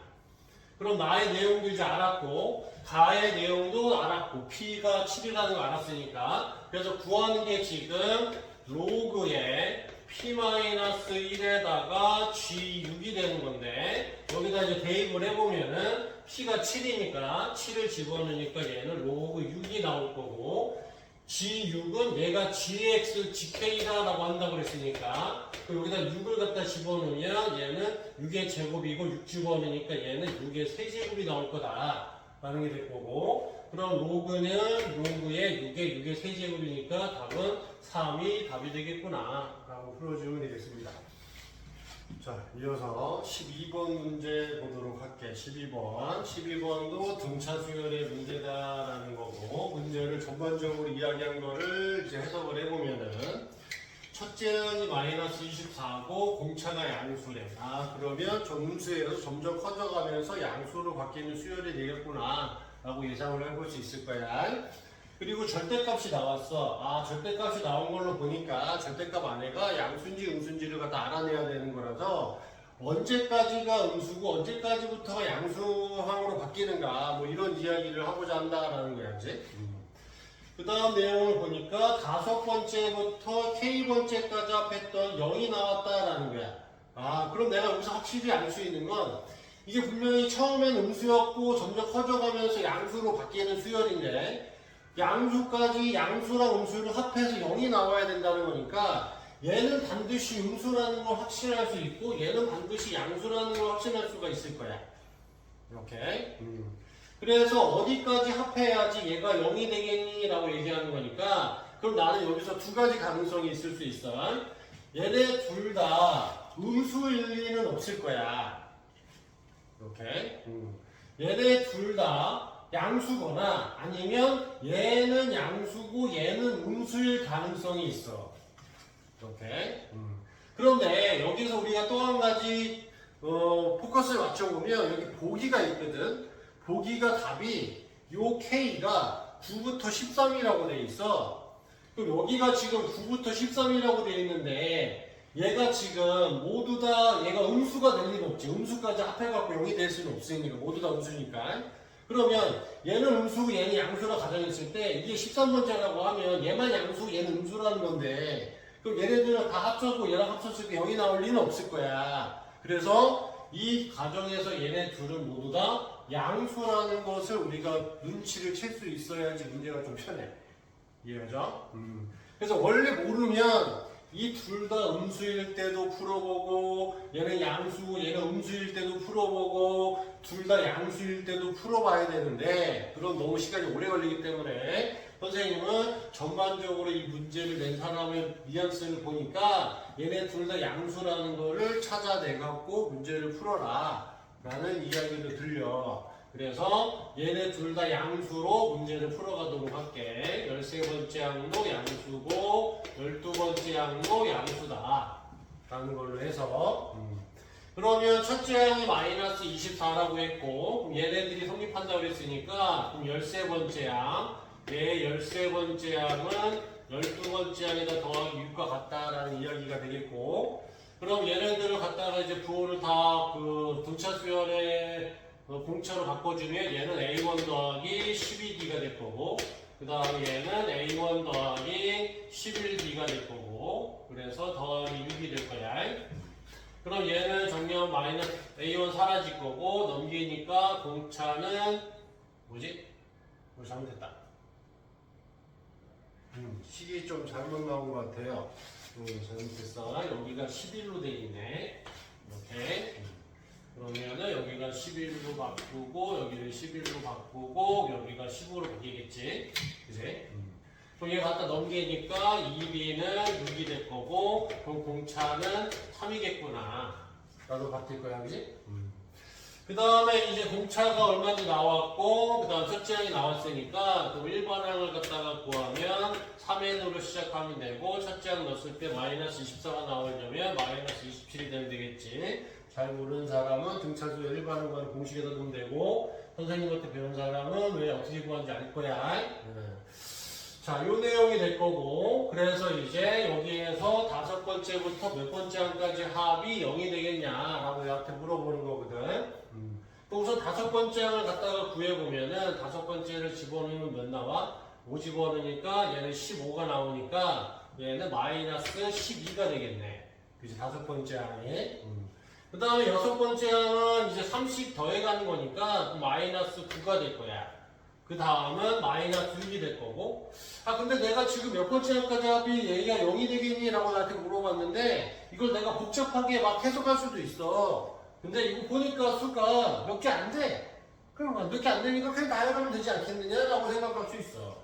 그럼 나의 내용도 이제 알았고 가의 내용도 알았고 P가 7이라는 거 알았으니까 그래서 구하는 게 지금 로그의 P-1에다가 G6이 되는 건데 여기다 이제 대입을 해보면은 P가 7이니까 7을 집어넣으니까 얘는 로그 6이 나올 거고 G6은 얘가 GX, GK다라고 한다고 그랬으니까 여기다 6을 갖다 집어넣으면 얘는 6의 제곱이고 6 집어넣으니까 얘는 6의 세제곱이 나올 거다 라는 게 될 거고 그럼 로그는 로그의 6의 세제곱이니까 답은 3이 답이 되겠구나 라고 풀어주면 되겠습니다. 자, 이어서 12번 문제 보도록 할게. 12번도 등차 수열의 문제다라는 거고 문제를 전반적으로 이야기한 거를 이제 해석을 해보면은 첫째 항이 마이너스 24고 공차가 양수래. 그러면 정수에서 점점 커져가면서 양수로 바뀌는 수열이 되겠구나 라고 예상을 해볼 수 있을 거야. 그리고 절대값이 나왔어. 절대값이 나온 걸로 보니까 절대값 안에가 양수인지 음수인지를 갖다 알아내야 되는 거라서 언제까지가 음수고 언제까지부터가 양수항으로 바뀌는가 뭐 이런 이야기를 하고자 한다라는 거야, 그치? 그 다음 내용을 보니까 5번째부터 K번째까지 합했던 0이 나왔다라는 거야. 그럼 내가 여기서 확실히 알 수 있는 건 이게 분명히 처음엔 음수였고 점점 커져가면서 양수로 바뀌는 수열인데 양수까지 양수랑 음수를 합해서 0이 나와야 된다는 거니까 얘는 반드시 음수라는 걸 확신할 수 있고 얘는 반드시 양수라는 걸 확신할 수가 있을 거야. 이렇게. 그래서 어디까지 합해야지 얘가 0이 되겠니? 라고 얘기하는 거니까 그럼 나는 여기서 두 가지 가능성이 있을 수 있어. 얘네 둘 다 음수일 리는 없을 거야. 이렇게. 얘네 둘 다 양수거나 아니면 얘는 양수고 얘는 음수일 가능성이 있어. 이렇게. 그런데 여기서 우리가 또 한 가지 포커스를 맞춰보면 여기 보기가 있거든. 보기가 답이 요 K가 9부터 13이라고 돼 있어. 그럼 여기가 지금 9부터 13이라고 돼 있는데 얘가 지금 모두 다 얘가 음수가 될 리는 없지. 음수까지 합해갖고 0이 될 수는 없으니까 모두 다 음수니까. 그러면 얘는 음수고 얘는 양수라 가정했을 때 이게 13번째라고 하면 얘만 양수고 얘는 음수라는 건데 그럼 얘네들은 다 합쳐서 얘랑 합쳤을 때 0이 나올 리는 없을 거야. 그래서 이 가정에서 얘네 둘은 모두 다 양수라는 것을 우리가 눈치를 챌 수 있어야지 문제가 좀 편해. 이해하죠? 그래서 원래 모르면 이 둘 다 음수일 때도 풀어보고 얘는 양수고 얘는 음수일 때도 풀어보고 둘 다 양수일 때도 풀어봐야 되는데 그럼 너무 시간이 오래 걸리기 때문에 선생님은 전반적으로 이 문제를 낸 사람의 뉘앙스를 보니까 얘네 둘 다 양수라는 거를 찾아내갖고 문제를 풀어라 라는 이야기를 들려. 그래서 얘네 둘 다 양수로 문제를 풀어가도록 할게. 13번째 항도 양수고 12번째 항도 양수다 라는 걸로 해서 그러면 첫째 항이 마이너스 24라고 했고 그럼 얘네들이 성립한다고 했으니까 그럼 13번째 항 얘 13번째 항은 12번째 항에다 더하기 6과 같다라는 이야기가 되겠고 그럼 얘네들을 갖다가 이제 부호를 다 그 등차 수열의 공차로 바꿔주면 얘는 A1 더하기 12D가 될 거고 그 다음에 얘는 A1 더하기 11D가 될 거고 그래서 더하기 6이 될 거야. 그럼 얘는 정리하면 마이너스 A1 사라질 거고 넘기니까 공차는 뭐지? 잘못했다. 식이 좀 잘못 나온 것 같아요. 잘못했어. 여기가 11로 돼 있네. 이렇게. 그러면은 여기가 11로 바꾸고 여기를 11로 바꾸고 여기가 15로 바뀌겠지. 그지? 그럼 얘 갖다 넘기니까 2B는 6이 될 거고 그럼 공차는 3이겠구나. 라고 바뀔 거야. 그지? 그 다음에 이제 공차가 얼마인지 나왔고 그 다음 첫째 항이 나왔으니까 그럼 1번 항을 갖다가 구하면 3n으로 시작하면 되고 첫째 항 넣었을 때 마이너스 24가 나오려면 마이너스 27이 되면 되겠지. 잘 모르는 사람은 등차수 1반응 관 공식에다 넣으면 되고 선생님한테 배운 사람은 왜 어떻게 구하는지 알 거야. 자, 요 내용이 될 거고 그래서 이제 여기에서 다섯 번째부터 몇 번째 항까지 합이 0이 되겠냐라고 얘한테 물어보는 거거든. 우선 다섯 번째 항을 갖다가 구해보면은 다섯 번째를 집어넣으면 몇 나와? 5 집어넣으니까 얘는 15가 나오니까 얘는 마이너스 12가 되겠네. 그치? 다섯 번째 항이. 그 다음에 여섯 번째 항은 이제 30 더해가는 거니까 마이너스 9가 될 거야. 그 다음은 마이너스 6이 될 거고 근데 내가 지금 몇 번째 항까지 합이 얘가 0이 되겠니? 라고 나한테 물어봤는데 이걸 내가 복잡하게 막 해석할 수도 있어. 근데 이거 보니까 수가 몇 개 안 돼. 그럼 몇 개 안 되니까 그냥 나열하면 되지 않겠느냐? 라고 생각할 수 있어.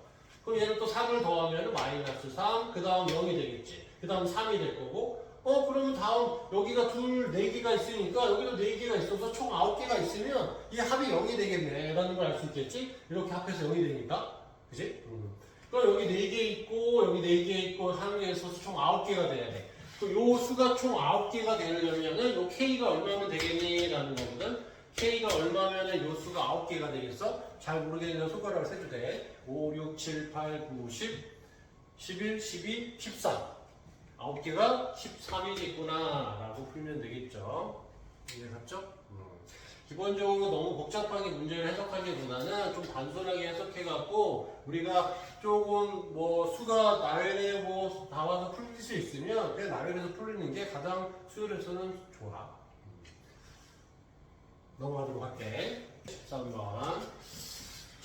그럼 얘는 또 3을 더하면 마이너스 3, 그 다음 0이 되겠지. 그 다음 3이 될 거고 그러면 다음 여기가 4개가 있으니까 여기도 4개가 있어서 총 9개가 있으면 이 합이 0이 되겠네 라는 걸 알 수 있겠지? 이렇게 합해서 0이 되니까 그치? 그럼 여기 4개 있고 여기 4개 있고 하는 게 있어서 총 9개가 돼야 돼. 요 수가 총 9개가 되려면은 요 K가 얼마면 되겠니? 라는 거거든. K가 얼마면은 요 수가 9개가 되겠어? 잘 모르겠는데 손가락을 세도 돼. 5, 6, 7, 8, 9, 10, 11, 12, 13 9개가 13이겠구나 라고 풀면 되겠죠. 이해갔죠? 기본적으로 너무 복잡하게 문제를 해석하기보다는 좀 단순하게 해석해갖고 우리가 조금 뭐 수가 나열에 뭐 나와서 풀릴 수 있으면 그냥 나열해서 풀리는 게 가장 수열에서는 좋아. 넘어가도록 할게. 13번.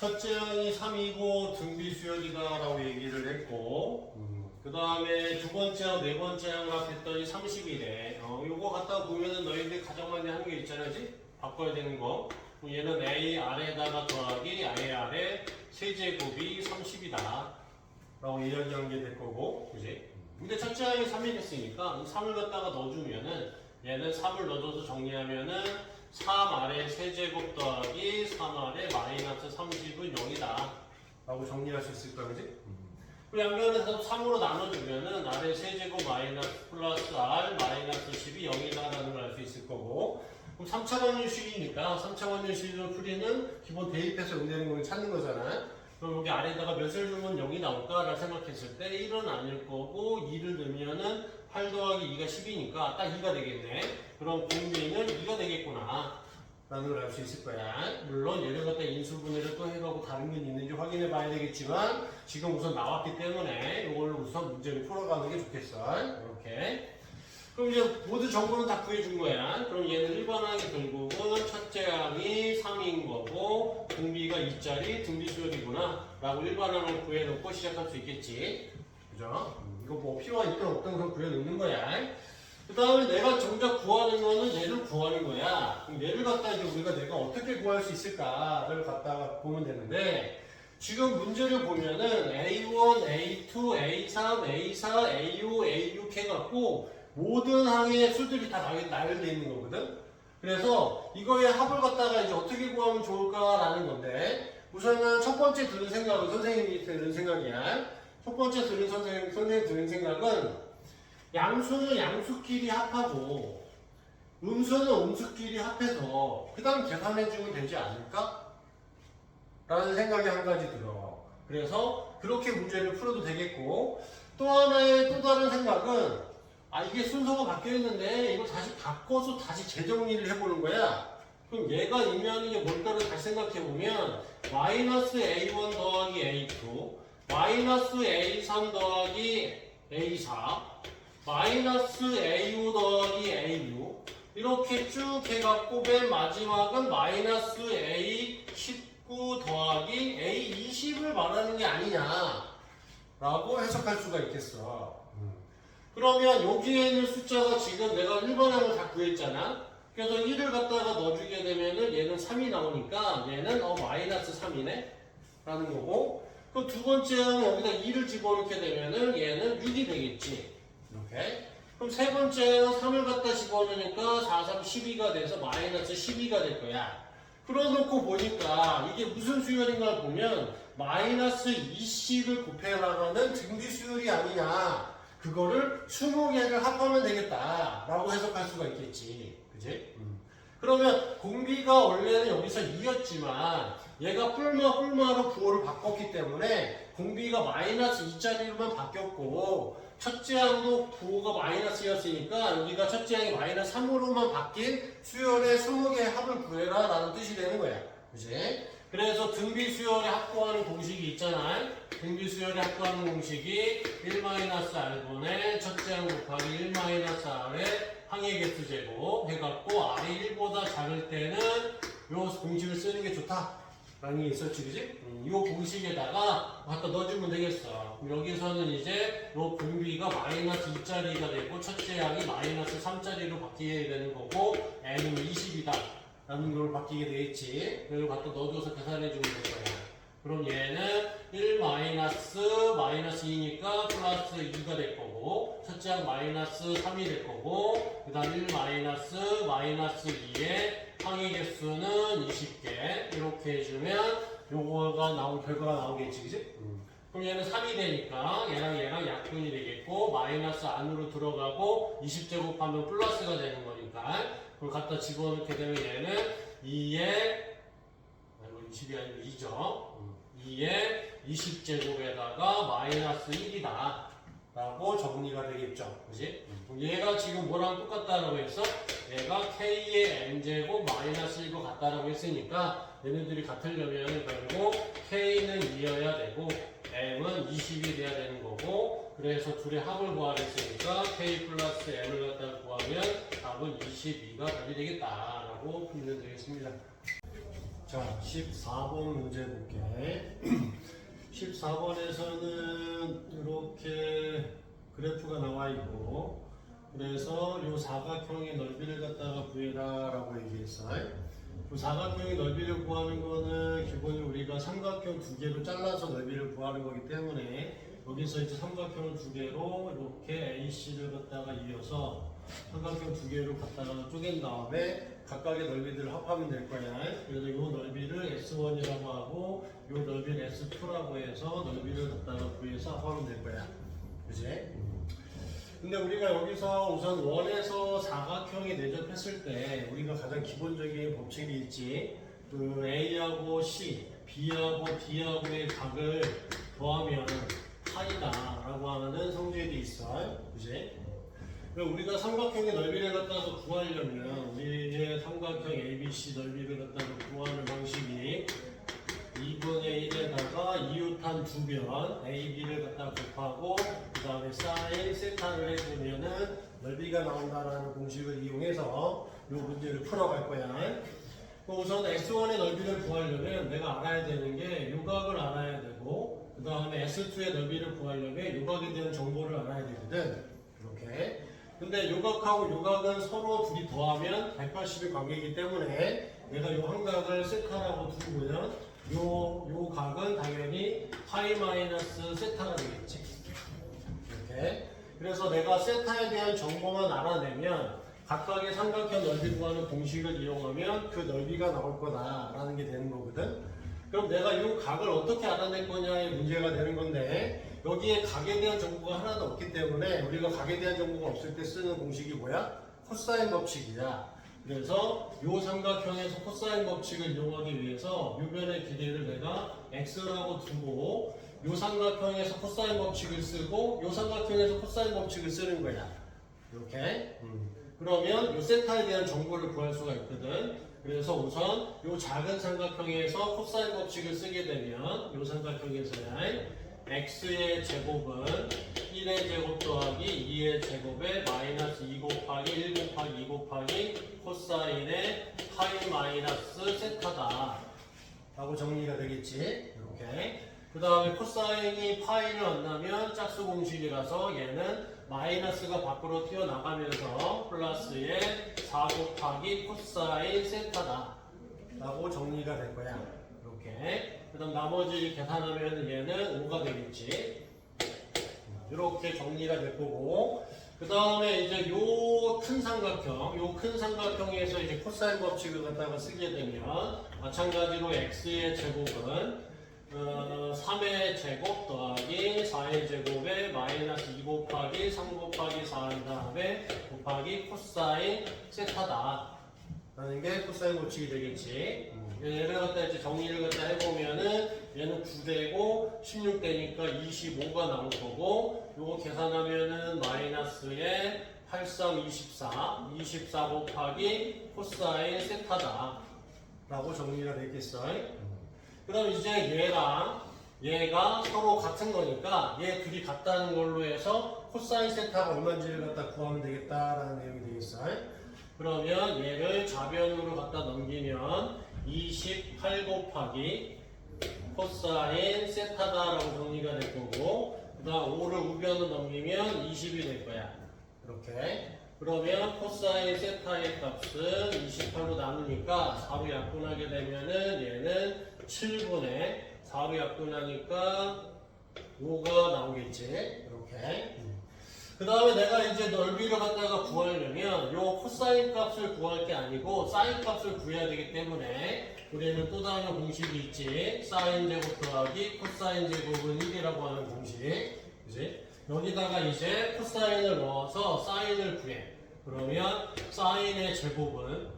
첫째 항이 3이고 등비 수열이다 라고 얘기를 했고 그 다음에 두 번째 항, 네 번째 항을 합했더니 30이래. 요거 갖다 보면은 너희들이 가장 많이 하는 게 있잖아, 그지? 바꿔야 되는 거. 그럼 얘는 A 아래에다가 더하기 A 아래 세제곱이 30이다 라고 이야기한 게 될 거고, 그지? 근데 첫째 항이 3이 됐으니까 3을 갖다가 넣어주면은 얘는 3을 넣어줘서 정리하면은 3 아래 세제곱 더하기 3 아래 마이너스 30은 0이다 라고 정리할 수 있을 거야, 그지? 그리고 양변에서 3으로 나눠주면은 아래 세제곱 마이너스 플러스 R 마이너스 10이 0이다 라는 걸 알 수 있을 거고, 그럼 3차 방정식이니까 3차 방정식을 풀이는 기본 대입해서 응되는 걸 찾는 거잖아. 그럼 여기 아래다가 몇을 주면 0이 나올까를 생각했을 때 1은 아닐 거고 2를 넣으면은 8 더하기 2가 10이니까 딱 2가 되겠네. 그럼 공비는 2가 되겠구나 라는 걸 알 수 있을 거야. 물론 얘를 갖다 인수분해를 또 해가고 다른 게 있는지 확인해 봐야 되겠지만 지금 우선 나왔기 때문에 이걸로 우선 문제를 풀어가는 게 좋겠어. 이렇게. 그럼 이제 모두 정보는 다 구해준 거야. 그럼 얘는 1번 항이 결국은 첫째 항이 3인 거고 등비가 2짜리 등비수열이구나 라고 1번 항을 구해놓고 시작할 수 있겠지. 그죠? 이거 뭐 필요가 있든 없든 그럼 구해놓는 거야. 그 다음에 내가 정작 구하는 거는 얘를 구하는 거야. 그럼 얘를 갖다 이제 우리가 내가 어떻게 구할 수 있을까를 갖다가 보면 되는데, 지금 문제를 보면은 A1, A2, A3, A4, A5, A6 해갖고 모든 항의 수들이 다 나열되어 있는 거거든. 그래서 이거의 합을 갖다가 이제 어떻게 구하면 좋을까라는 건데, 우선은 첫 번째 드는 생각은 선생님이 드는 생각이야. 첫 번째 드는 선생님 드는 생각은 양수는 양수끼리 합하고 음수는 음수끼리 합해서 그 다음 계산해주면 되지 않을까? 라는 생각이 한 가지 들어. 그래서 그렇게 문제를 풀어도 되겠고, 또 하나의 또 다른 생각은 이게 순서가 바뀌어 있는데 이걸 다시 바꿔서 다시 재정리를 해보는 거야. 그럼 얘가 의미하는 게 뭘까를 다시 생각해보면 마이너스 A1 더하기 A2 마이너스 A3 더하기 A4 마이너스 A5 더하기 A6 이렇게 쭉 해갖고 맨 마지막은 마이너스 A19 더하기 A20을 말하는 게 아니냐 라고 해석할 수가 있겠어. 그러면 여기에 있는 숫자가 지금 내가 1번 항을 다 구했잖아. 그래서 1을 갖다가 넣어주게 되면은 얘는 3이 나오니까 얘는 마이너스 3이네 라는 거고, 그 두 번째 항 여기다 2를 집어넣게 되면은 얘는 6이 되겠지. 이렇게. 그럼 세 번째는 3을 갖다 집어넣으니까 4, 3, 12가 돼서 마이너스 12가 될 거야. 그러놓고 보니까 이게 무슨 수열인가 보면 마이너스 20을 곱해 나가는 등비 수열이 아니냐. 그거를 20개를 합하면 되겠다 라고 해석할 수가 있겠지. 그지? 그러면 공비가 원래는 여기서 2였지만 얘가 뿔마로 부호를 바꿨기 때문에 공비가 마이너스 2짜리로만 바뀌었고, 첫째 항도 부호가 마이너스였으니까 여기가 첫째 항이 마이너스 3으로만 바뀐 수열의 20개의 합을 구해라 라는 뜻이 되는 거야. 그치? 그래서 등비 수열에 합구하는 공식이 있잖아. 등비 수열에 합구하는 공식이 1-R분의 첫째 항 곱하기 1-R의 항의 개수 제곱 해갖고 R이 1보다 작을 때는 요 공식을 쓰는 게 좋다 라는 게 있었지, 그지? 이 공식에다가 갖다 넣어주면 되겠어. 그럼 여기서는 이제 요 공비가 마이너스 2짜리가 되고 첫째 항이 마이너스 3짜리로 바뀌게 되는 거고 n은 20이다 라는 걸 바뀌게 되겠지. 이걸 갖다 넣어줘서 계산해주면 될 거야. 그럼 얘는 1 마이너스 2니까 플러스 2가 될 거고, 첫째 항 마이너스 3이 될 거고, 그 다음 1 마이너스 2의 항의 개수는 20개 이렇게 해주면 요거가 결과가 나오겠지, 그지? 그럼 얘는 3이 되니까 얘랑 약분이 되겠고, 마이너스 안으로 들어가고 20제곱하면 플러스가 되는 거니까 그걸 갖다 집어넣게 되면 얘는 2의 20이 아니고 2죠. 2의 20제곱에다가 마이너스 1이다 라고 정리가 되겠죠. 그지? 얘가 지금 뭐랑 똑같다라고 했어? 얘가 K의 N제곱 마이너스 1과 같다라고 했으니까 얘네들이 같으려면 결국 K는 2여야 되고 M은 20이 돼야 되는 거고, 그래서 둘의 합을 구하랬으니까 K 플러스 M을 갖다 구하면 답은 22가 답이 되겠다라고 풀면 되겠습니다. 자, 14번 문제 볼게. 14번에서는 이렇게 그래프가 나와 있고, 그래서 이 사각형의 넓이를 갖다가 구해라라고 얘기했어. 그 사각형의 넓이를 구하는 거는 기본적으로 우리가 삼각형 두 개로 잘라서 넓이를 구하는 거기 때문에 여기서 이제 삼각형을 두 개로 이렇게 AC를 갖다가 이어서 삼각형 두 개로 갖다가 쪼갠 다음에 각각의 넓이들을 합하면 될 거야. 그래서 이 넓이를 S1이라고 하고 이 넓이를 S2라고 해서 넓이를 갖다가 구해서 합하면 될 거야. 그지? 근데 우리가 여기서 우선 원에서 사각형에 대접했을 때 우리가 가장 기본적인 법칙이 있지. 그 A하고 C, B하고 D하고의 각을 더하면 파이다라고 하는 성질이 있어. 그지? 우리가 삼각형의 넓이를 갖다가 구하려면 우리의 삼각형 ABC 넓이를 갖다가 구하는 방식이 2분의 1에다가 이웃한 두 변 AB를 갖다가 곱하고 그 다음에 사인 세타를 해주면은 넓이가 나온다라는 공식을 이용해서 이 문제를 풀어갈 거야. 우선 S1의 넓이를 구하려면 내가 알아야 되는 게 요각을 알아야 되고 그 다음에 S2의 넓이를 구하려면 요각에 대한 정보를 알아야 되거든. 이렇게. 근데 요각하고 요각은 서로 둘이 더하면 180의 관계이기 때문에 내가 요 한각을 세타라고 두고요. 요 각은 당연히 파이 마이너스 세타가 되겠지. 이렇게. 그래서 내가 세타에 대한 정보만 알아내면 각각의 삼각형 넓이 구하는 공식을 이용하면 그 넓이가 나올 거다라는 게 되는 거거든. 그럼 내가 이 각을 어떻게 알아낼 거냐의 문제가 되는 건데 여기에 각에 대한 정보가 하나도 없기 때문에 우리가 각에 대한 정보가 없을 때 쓰는 공식이 뭐야? 코사인 법칙이야. 그래서 이 삼각형에서 코사인 법칙을 이용하기 위해서 유변의 길이를 내가 x라고 두고 이 삼각형에서 코사인 법칙을 쓰고 이 삼각형에서 코사인 법칙을 쓰는 거야. 이렇게. 그러면 이 세타에 대한 정보를 구할 수가 있거든. 그래서 우선 이 작은 삼각형에서 코사인 법칙을 쓰게 되면 이 삼각형에서야 x의 제곱은 1의 제곱 더하기 2의 제곱에 마이너스 2 곱하기 1 곱하기 2 곱하기 코사인의 파이 마이너스 세타다 라고 정리가 되겠지. 이렇게. 그 다음에 코사인이 파이를 만나면 짝수 공식이라서 얘는 마이너스가 밖으로 튀어나가면서 플러스의 4 곱하기 코사인 세타다 라고 정리가 될 거야. 이렇게. 그 다음 나머지 계산하면 얘는 5가 되겠지. 이렇게 정리가 될 거고, 그 다음에 이제 요 큰 삼각형, 요 큰 삼각형에서 이제 코사인 법칙을 갖다가 쓰게 되면 마찬가지로 x의 제곱은 3의 제곱 더하기 4의 제곱에 마이너스 2 곱하기 3 곱하기 4한 다음에 곱하기 코사인 세타다 라는 게 코사인 법칙이 되겠지. 얘를 갖다 이제 정리를 갖다 해보면은 얘는 9되고 16되니까 25가 나올 거고 요거 계산하면은 마이너스에 83, 24 곱하기 코사인 세타다 라고 정리가 되겠어. 그 다음 이제 얘랑 얘가 서로 같은 거니까 얘 둘이 같다는 걸로 해서 코사인 세타가 얼마인지를 갖다 구하면 되겠다라는 내용이 되겠어. 그러면 얘를 좌변으로 갖다 넘기면 28 곱하기 코사인 세타다라고 정리가 될 거고 그 다음 5를 우변으로 넘기면 20이 될 거야. 이렇게. 그러면 코사인 세타의 값은 28로 나누니까 4로 약분하게 되면은 얘는 7분의 4로 약분하니까 5가 나오겠지. 이렇게. 그 다음에 내가 이제 넓이를 갖다가 구하려면 요 코사인 값을 구할 게 아니고 사인 값을 구해야 되기 때문에 우리는 또 다른 공식이 있지. 사인 제곱 더하기 코사인 제곱은 1이라고 하는 공식. 그지? 여기다가 이제 코사인을 넣어서 사인을 구해. 그러면 사인의 제곱은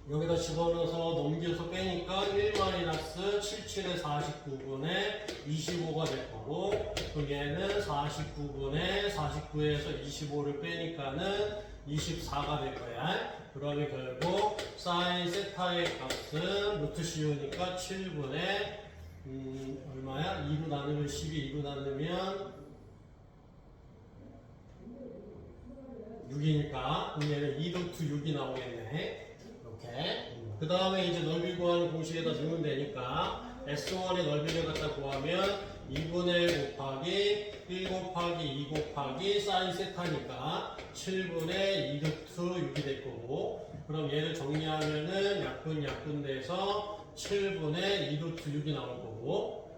여기다 집어넣어서 넘겨서 빼니까 1-77의 49분의 25가 될 거고 그럼 얘는 49분의 49에서 25를 빼니까는 24가 될 거야. 그러면 결국 사인 세타의 값은 루트 씌우니까 7분의 얼마야? 2로 나누면 12, 2로 나누면 6이니까 얘는 2루트 6이 나오겠네. 이렇게. 그 다음에 이제 넓이 구하는 공식에다 넣으면 되니까 S1의 넓이를 갖다 구하면 2분의 1 곱하기 1 곱하기 2 곱하기 사인 세타니까 7분의 2 루트 6이 될 거고, 그럼 얘를 정리하면은 약분 돼서 7분의 2 루트 6이 나올 거고,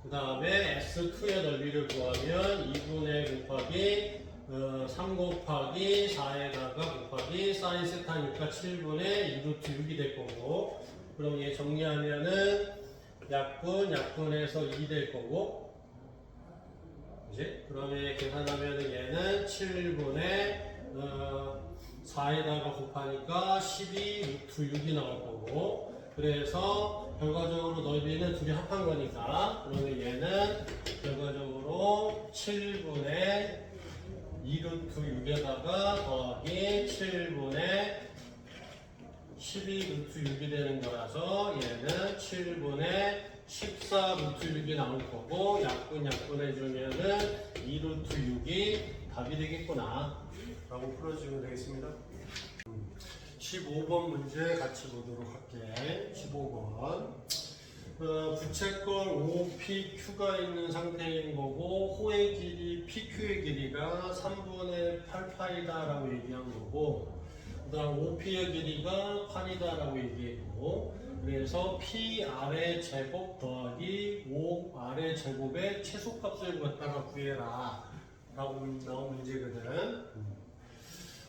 그 다음에 S2의 넓이를 구하면 2분의 곱하기 3 곱하기 4에다가 곱하기 사인 세타니까 7분의 2 루트 6이 될 거고, 그럼 얘 정리하면은 약분해서 2 될 거고, 그지? 그러면 계산하면은 얘는 7분의 4에다가 곱하니까 12 루트 6이 나올 거고, 그래서 결과적으로 넓이는 둘이 합한 거니까, 그러면 얘는 결과적으로 7분의 2 루트 6에다가 더하기 7분의 12 루트 6이 되는 거라서 얘는 7분의 14 루트 6이 나올 거고, 약분해주면은 2 루트 6이 답이 되겠구나 라고 풀어주면 되겠습니다. 15번 문제 같이 보도록 할게. 15번. 부채꼴 OPQ가 있는 상태인 거고, 호의 길이 PQ의 길이가 3분의 8파이다 라고 얘기한 거고, 그 다음 OP의 길이가 8이다 라고 얘기했고, 그래서 PR의 제곱 더하기 5R의 제곱의 최소값을 갖다가 구해라 라고 나온 문제거든.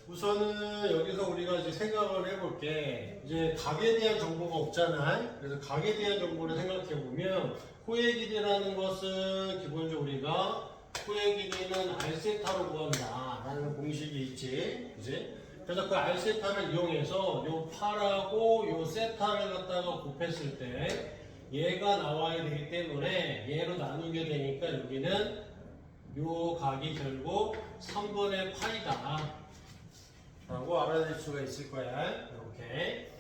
우선은 여기서 우리가 이제 생각을 해볼게. 이제 각에 대한 정보가 없잖아. 그래서 각에 대한 정보를 생각해 보면, 호의 길이라는 것은 기본적으로 우리가 호의 길이는 R세타로 구한다 라는 공식이 있지, 그지? 그래서 그 R세타를 이용해서 요 8하고 요 세타를 갖다가 곱했을 때 얘가 나와야 되기 때문에 얘로 나누게 되니까 여기는 요 각이 결국 3분의 파이다 라고 알아낼 수가 있을 거야. 이렇게.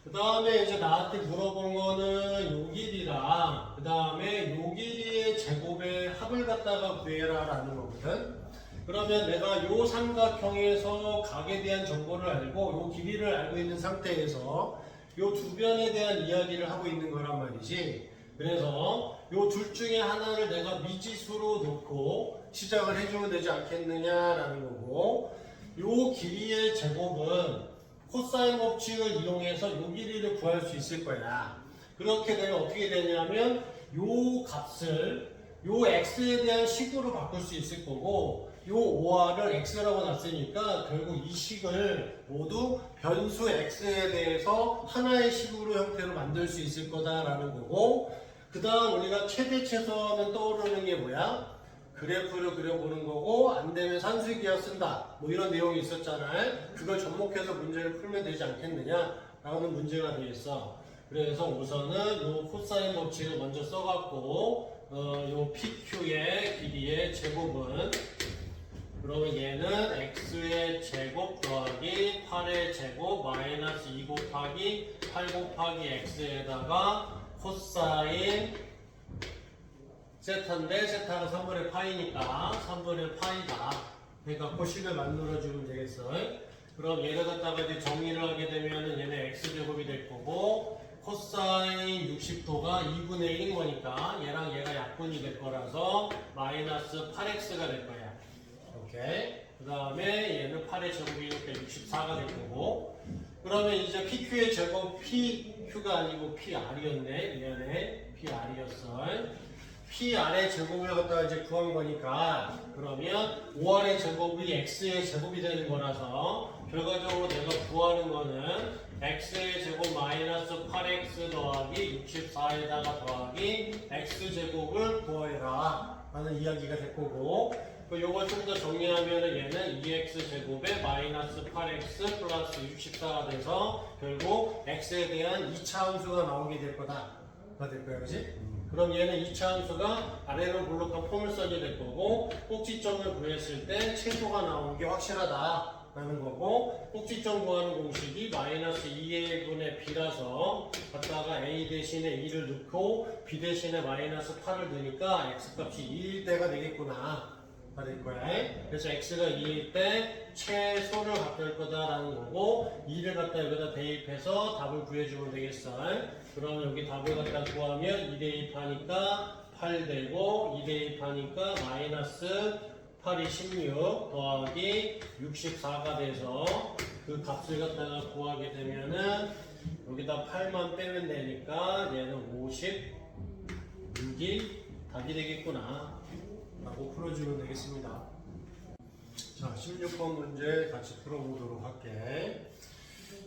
그 다음에 이제 나한테 물어본 거는 요 길이랑 그 다음에 요 길이의 제곱의 합을 갖다가 구해라 라는 거거든. 그러면 내가 요 삼각형에서 각에 대한 정보를 알고 요 길이를 알고 있는 상태에서 요 두 변에 대한 이야기를 하고 있는 거란 말이지. 그래서 요 둘 중에 하나를 내가 미지수로 놓고 시작을 해주면 되지 않겠느냐라는 거고, 요 길이의 제곱은 코사인 법칙을 이용해서 요 길이를 구할 수 있을 거야. 그렇게 되면 어떻게 되냐면 요 값을 요 x에 대한 식으로 바꿀 수 있을 거고, 요 5r을 x라고 놨으니까 결국 이 식을 모두 변수 x에 대해서 하나의 식으로 형태로 만들 수 있을 거다라는 거고, 그 다음 우리가 최대 최소하면 떠오르는 게 뭐야? 그래프를 그려보는 거고, 안 되면 산수기하 쓴다 뭐 이런 내용이 있었잖아요. 그걸 접목해서 문제를 풀면 되지 않겠느냐 라는 문제가 되겠어. 그래서 우선은 요 코사인 법칙을 먼저 써갖고 요 PQ의 길이의 제곱은, 그러면 얘는 x의 제곱 더하기 8의 제곱 마이너스 2 곱하기 8 곱하기 x에다가 코사인 세타인데, 세타가 3분의 파이니까 3분의 파이다. 그러니까 그 식을 만들어주면 되겠어. 그럼 얘를 갖다가 이제 정리를 하게 되면은 얘는 x제곱이 될 거고, 코사인 60도가 2분의 1인 거니까 얘랑 얘가 약분이 될 거라서 마이너스 8x가 될 거야. 오케이. 그 다음에 얘는 8의 제곱이니까 64가 될 거고, 그러면 이제 PQ의 제곱, PQ가 아니고 PR이었네. 미안해. PR이었어. PR의 제곱을 갖다가 이제 구한 거니까, 그러면 5R의 제곱이 X의 제곱이 되는 거라서 결과적으로 내가 구하는 거는 X의 제곱 마이너스 8X 더하기 64에다가 더하기 X제곱을 구해라 라는 이야기가 될 거고, 요걸 좀 더 정리하면은 얘는 2x제곱에 마이너스 8x 플러스 64가 돼서 결국 x에 대한 2차 함수가 나오게 될 거다. 가 될 거야, 그지? 그럼 얘는 2차 함수가 아래로 블록한 폼을 써게 될 거고, 꼭지점을 구했을 때 최소가 나오는 게 확실하다 라는 거고, 꼭지점 구하는 공식이 마이너스 2a분의 b라서 갖다가 a 대신에 2를 넣고 b 대신에 마이너스 8을 넣으니까 x값이 2일 때가 되겠구나 될 거야. 그래서 x가 2일 때 최소를 갖다 거다라는 거고 2를 갖다 여기다 대입해서 답을 구해주면 되겠어. 그러면 여기 답을 갖다 구하면 2 대입하니까 8 되고 2 대입하니까 마이너스 8이 16 더하기 64가 돼서 그 값을 갖다가 구하게 되면은 여기다 8만 빼면 되니까 얘는 56이 답이 되겠구나 라고 풀어주면 되겠습니다. 자, 16번 문제 같이 풀어보도록 할게.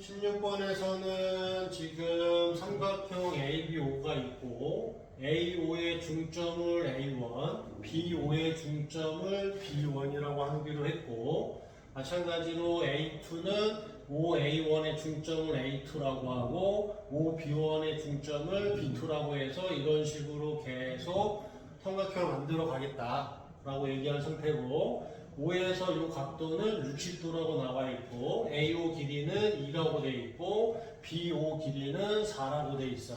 16번에서는 지금 삼각형 ABO가 있고 A5의 중점을 A1, B5의 중점을 B1이라고 하기로 했고 마찬가지로 A2는 OA1의 중점을 A2라고 하고 OB1의 중점을 B2라고 해서 이런 식으로 계속 삼각형을 만들어 가겠다라고 얘기한 상태고 O에서 이 각도는 60도라고 나와 있고 AO 길이는 2라고 돼 있고 BO 길이는 4라고 돼 있어.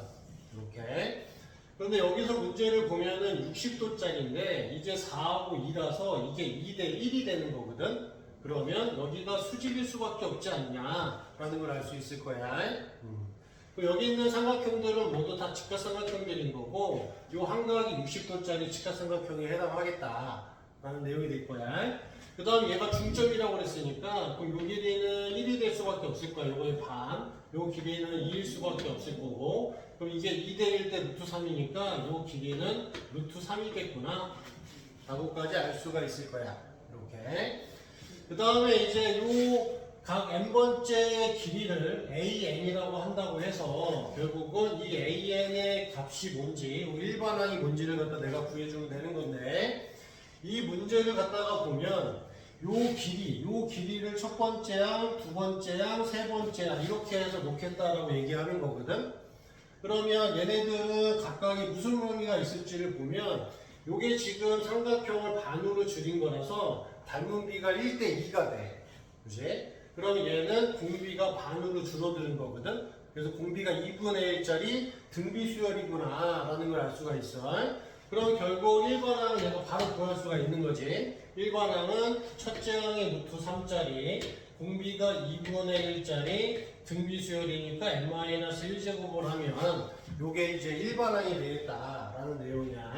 이렇게. 그런데 여기서 문제를 보면은 60도짜리인데 이제 4하고 2라서 이게 2대 1이 되는 거거든. 그러면 여기가 수직일 수밖에 없지 않냐라는 걸 알 수 있을 거야. 여기 있는 삼각형들은 모두 다 직각삼각형들인 거고 이 한각이 60도짜리 직각삼각형에 해당하겠다라는 내용이 될 거야. 그 다음 얘가 중점이라고 그랬으니까 그럼 요 길이는 1이 될 수밖에 없을 거야. 요거의 반. 요 길이는 2일 수밖에 없을 거고 그럼 이게 2대 1 대 루트 3이니까 요 길이는 루트 3이겠구나 라고까지 알 수가 있을 거야. 이렇게. 그 다음에 이제 요 각 n번째 길이를 AN이라고 한다고 해서 결국은 이 AN의 값이 뭔지, 일반항이 뭔지를 갖다 내가 구해주면 되는 건데 이 문제를 갖다가 보면 요 길이를 첫 번째 항, 두 번째 항, 세 번째 항 이렇게 해서 놓겠다라고 얘기하는 거거든. 그러면 얘네들은 각각이 무슨 의미가 있을지를 보면 요게 지금 삼각형을 반으로 줄인 거라서 닮은비가 1대 2가 돼. 그지? 그럼 얘는 공비가 반으로 줄어드는 거거든. 그래서 공비가 2분의 1짜리 등비수열이구나 라는 걸 알 수가 있어. 그럼 결국 일반항은 얘가 바로 구할 수가 있는 거지. 일반항은 첫째 항의 루트 3짜리 공비가 2분의 1짜리 등비수열이니까 n-1제곱을 하면 요게 이제 일반항이 되겠다라는 내용이야.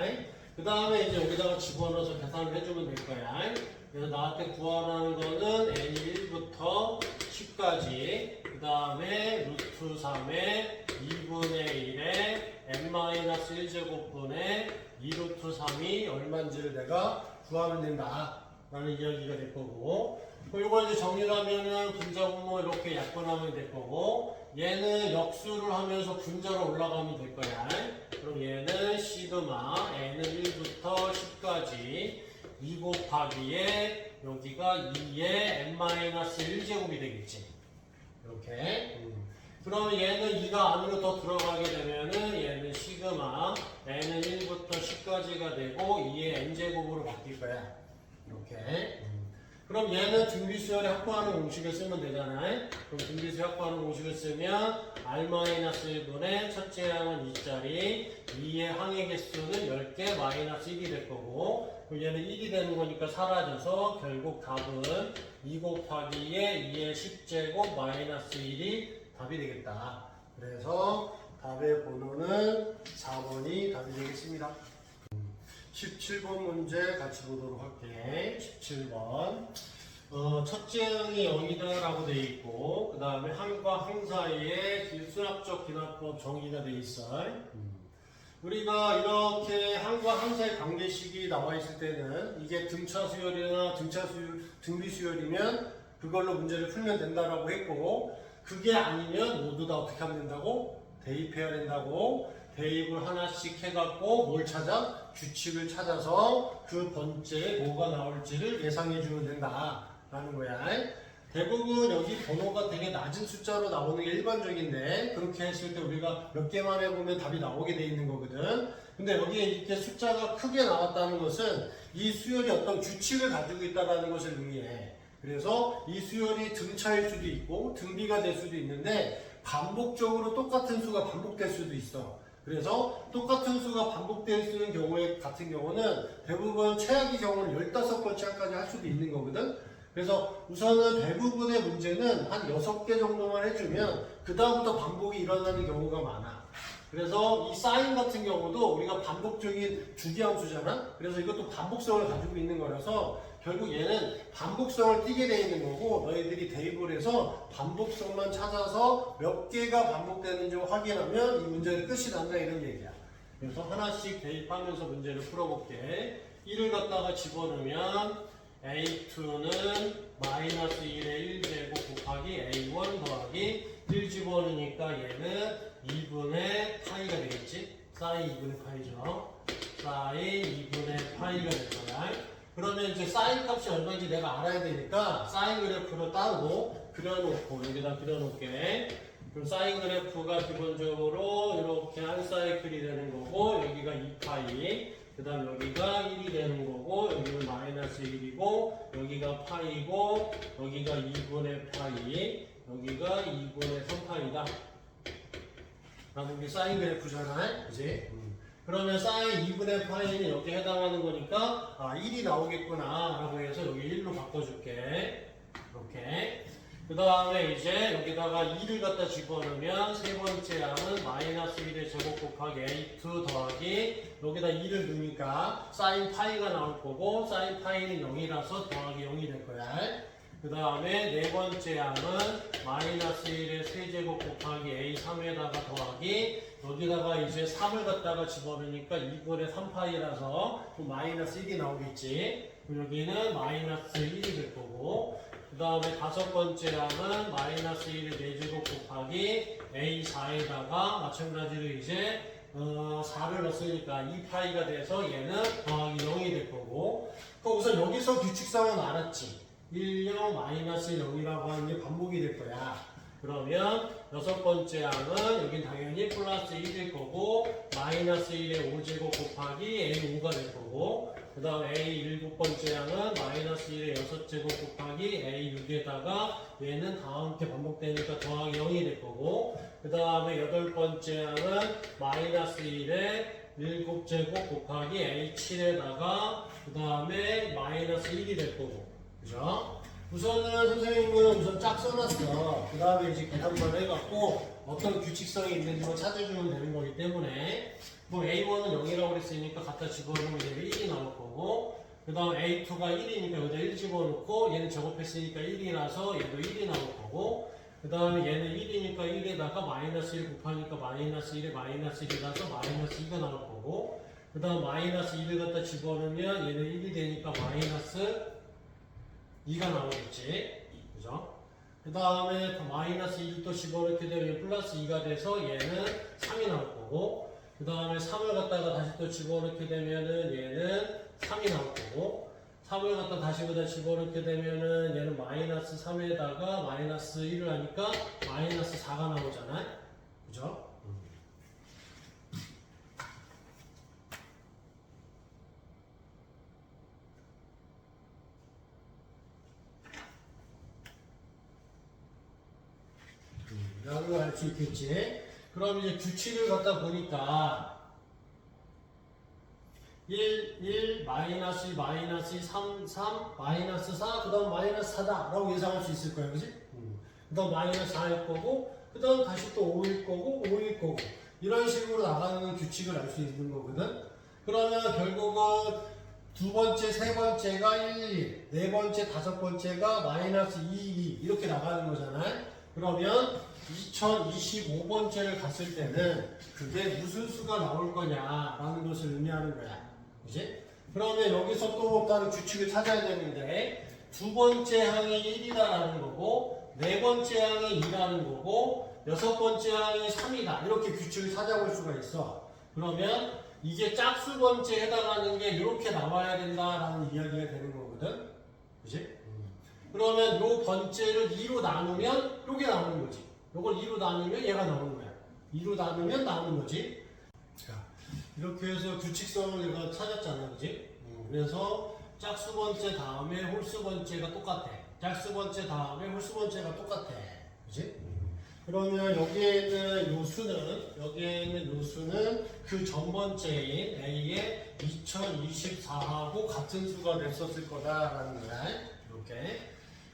그 다음에 이제 여기다가 집어넣어서 계산을 해주면 될 거야. 그래서 나한테 구하라는 거는 n1부터 10까지 그 다음에 루트 3의 2분의 1에 n-1제곱분의 2루트 3이 얼마인지를 내가 구하면 된다 라는 이야기가 될 거고 이걸 이제 정리를 하면은 분자분모 이렇게 약분하면 될 거고 얘는 역수를 하면서 분자로 올라가면 될 거야. 그럼 얘는 시그마 n은 1부터 10까지 2 곱하기에 여기가 2의 n-1제곱이 되겠지. 이렇게. 그러면 얘는 2가 안으로 더 들어가게 되면은 얘는 시그마 n은 1부터 10까지가 되고 2의 n제곱으로 바뀔 거야. 이렇게. 그럼 얘는 등비수열에 확보하는 공식을 쓰면 되잖아. 그럼 등비수열 확보하는 공식을 쓰면 r-1분의 첫째 항은 2짜리 2의 항의 개수는 10개 마이너스 1이 될 거고 그럼 얘는 1이 되는 거니까 사라져서 결국 답은 2 곱하기에 2의 10제곱 마이너스 1이 답이 되겠다. 그래서 답의 번호는 4번이 답이 되겠습니다. 17번 문제 같이 보도록 할게. 17번. 첫째 항이 0이다 라고 되어 있고 그 다음에 항과 항 사이에 수납적 기납법 정의가 되어 있어. 우리가 이렇게 항과 항 사이 관계식이 나와 있을 때는 이게 등차 수열이나 등비 수열이면 그걸로 문제를 풀면 된다라고 했고 그게 아니면 모두 다 어떻게 하면 된다고? 대입해야 된다고. 대입을 하나씩 해갖고 뭘 찾아? 규칙을 찾아서 그 번째에 뭐가 나올지를 예상해주면 된다라는 거야. 대부분 여기 번호가 되게 낮은 숫자로 나오는 게 일반적인데 그렇게 했을 때 우리가 몇 개만 해보면 답이 나오게 돼 있는 거거든. 근데 여기에 이렇게 숫자가 크게 나왔다는 것은 이 수열이 어떤 규칙을 가지고 있다는 것을 의미해. 그래서 이 수열이 등차일 수도 있고 등비가 될 수도 있는데 반복적으로 똑같은 수가 반복될 수도 있어. 그래서 똑같은 수가 반복될 수 있는 경우에 같은 경우는 대부분 최악의 경우는 15번째까지 할 수도 있는 거거든. 그래서 우선은 대부분의 문제는 한 6개 정도만 해주면 그 다음부터 반복이 일어나는 경우가 많아. 그래서 이 사인 같은 경우도 우리가 반복적인 주기함수잖아. 그래서 이것도 반복성을 가지고 있는 거라서 결국 얘는 반복성을 띠게 돼 있는 거고, 너희들이 대입을 해서 반복성만 찾아서 몇 개가 반복되는지 확인하면 이 문제는 끝이 난다 이런 얘기야. 그래서 하나씩 대입하면서 문제를 풀어볼게. 1을 갖다가 집어넣으면 A2는 마이너스 1의 1제곱 곱하기 A1 더하기 1 집어넣으니까 얘는 2분의 파이가 되겠지? 사인 2분의 파이죠. 사인 2분의 파이가 될 거야. 그러면 이제 사인 값이 얼마인지 내가 알아야 되니까 사인 그래프를 따로 그려놓고 여기다 그려놓을게. 그럼 사인 그래프가 기본적으로 이렇게 한 사이클이 되는 거고, 여기가 2파이, 그 다음 여기가 1이 되는 거고, 여기는 마이너스 1이고, 여기가 파이고, 여기가 2분의 파이, 여기가 2분의 3파이다. 라는 게 사인 그래프잖아. 그지? 그러면 사인 2분의 파이는 여기에 해당하는 거니까 1이 나오겠구나 라고 해서 여기 1로 바꿔줄게. 이렇게. 그 다음에 이제 여기다가 2를 갖다 집어넣으면 세 번째 항은 마이너스 1의 제곱 곱하기 A2 더하기 여기다 2를 넣으니까 사인 파이가 나올 거고, 사인 파이는 0이라서 더하기 0이 될 거야. 그 다음에 네 번째 항은 마이너스 1의 세제곱 곱하기 A3에다가 더하기 여기다가 이제 3을 갖다가 집어넣으니까 2분의 3파이라서 마이너스 1이 나오겠지. 여기는 마이너스 1이 될 거고, 그 다음에 다섯 번째 항은 마이너스 1의 4제곱 곱하기 A4에다가 마찬가지로 이제 4를 넣었으니까 2파이가 돼서 얘는 더하기 0이 될 거고, 그럼 우선 여기서 규칙상은 알았지. 1, 0, 마이너스 0이라고 하는 게 반복이 될 거야. 그러면 여섯 번째 항은 여긴 당연히 플러스 1일 거고, 마이너스 1의 5제곱 곱하기 A5가 될 거고, 그 다음 A 일곱 번째 항은 마이너스 1의 6제곱 곱하기 A6에다가 얘는 다 함께 반복되니까 더하기 0이 될 거고, 그 다음에 여덟 번째 항은 마이너스 1의 7제곱 곱하기 A7에다가 그 다음에 마이너스 1이 될 거고. 그죠? 우선은 선생님은 우선 쫙 써놨어. 그 다음에 이제 계산만 해갖고 어떤 규칙성이 있는지 찾아주면 되는 거기 때문에, 뭐 A1은 0이라고 그랬으니까 갖다 집어넣으면 얘는 1이 나올 거고, 그 다음 A2가 1이니까 여기다 1 집어넣고, 얘는 제곱했으니까 1이라서 얘도 1이 나올 거고, 그 다음에 얘는 1이니까 1에다가 마이너스 1 곱하니까 마이너스 1에 마이너스 1이라서 마이너스 2가 나올 거고, 그 다음 마이너스 1을 갖다 집어넣으면 얘는 1이 되니까 마이너스 2가 나오겠지. 그죠? 그 다음에 마이너스 1을 또 집어넣게 되면 플러스 2가 돼서 얘는 3이 나올 거고, 그 다음에 3을 갖다가 다시 또 집어넣게 되면은 얘는 3이 나올 거고, 3을 갖다 다시 여기다 집어넣게 되면은 얘는 마이너스 3에다가 마이너스 1을 하니까 마이너스 4가 나오잖아요. 그죠? 라고 할 수 있겠지. 그럼 이제 규칙을 갖다 보니까 1, 마이너스 2, 마이너스 2, 3, 마이너스 4, 그 다음 마이너스 4다 라고 예상할 수 있을 거야. 그지? 그 다음 마이너스 4일 거고, 그 다음 다시 또 5일 거고, 5일 거고, 이런 식으로 나가는 규칙을 알 수 있는 거거든. 그러면 결국은 두 번째, 세 번째가 1, 1, 네 번째, 다섯 번째가 마이너스 2, 2 이렇게 나가는 거잖아요. 그러면 2025번째를 갔을 때는 그게 무슨 수가 나올 거냐라는 것을 의미하는 거야. 그지? 그러면 여기서 또 다른 규칙을 찾아야 되는데, 두 번째 항이 1이다라는 거고, 네 번째 항이 2라는 거고, 여섯 번째 항이 3이다. 이렇게 규칙을 찾아볼 수가 있어. 그러면 이게 짝수 번째에 해당하는 게 이렇게 나와야 된다라는 이야기가 되는 거거든. 그지? 그러면 요 번째를 2로 나누면 요게 나오는 거지. 요걸 2로 나누면 얘가 나오는 거야. 2로 나누면 나오는 거지. 자, 이렇게 해서 규칙성을 내가 찾았잖아. 그지? 그래서 짝수 번째 다음에 홀수 번째가 똑같아. 짝수 번째 다음에 홀수 번째가 똑같아. 그지? 그러면 여기에 있는 요 수는 그 전 번째인 A의 2024하고 같은 수가 됐었을 거다라는 거야. 이렇게.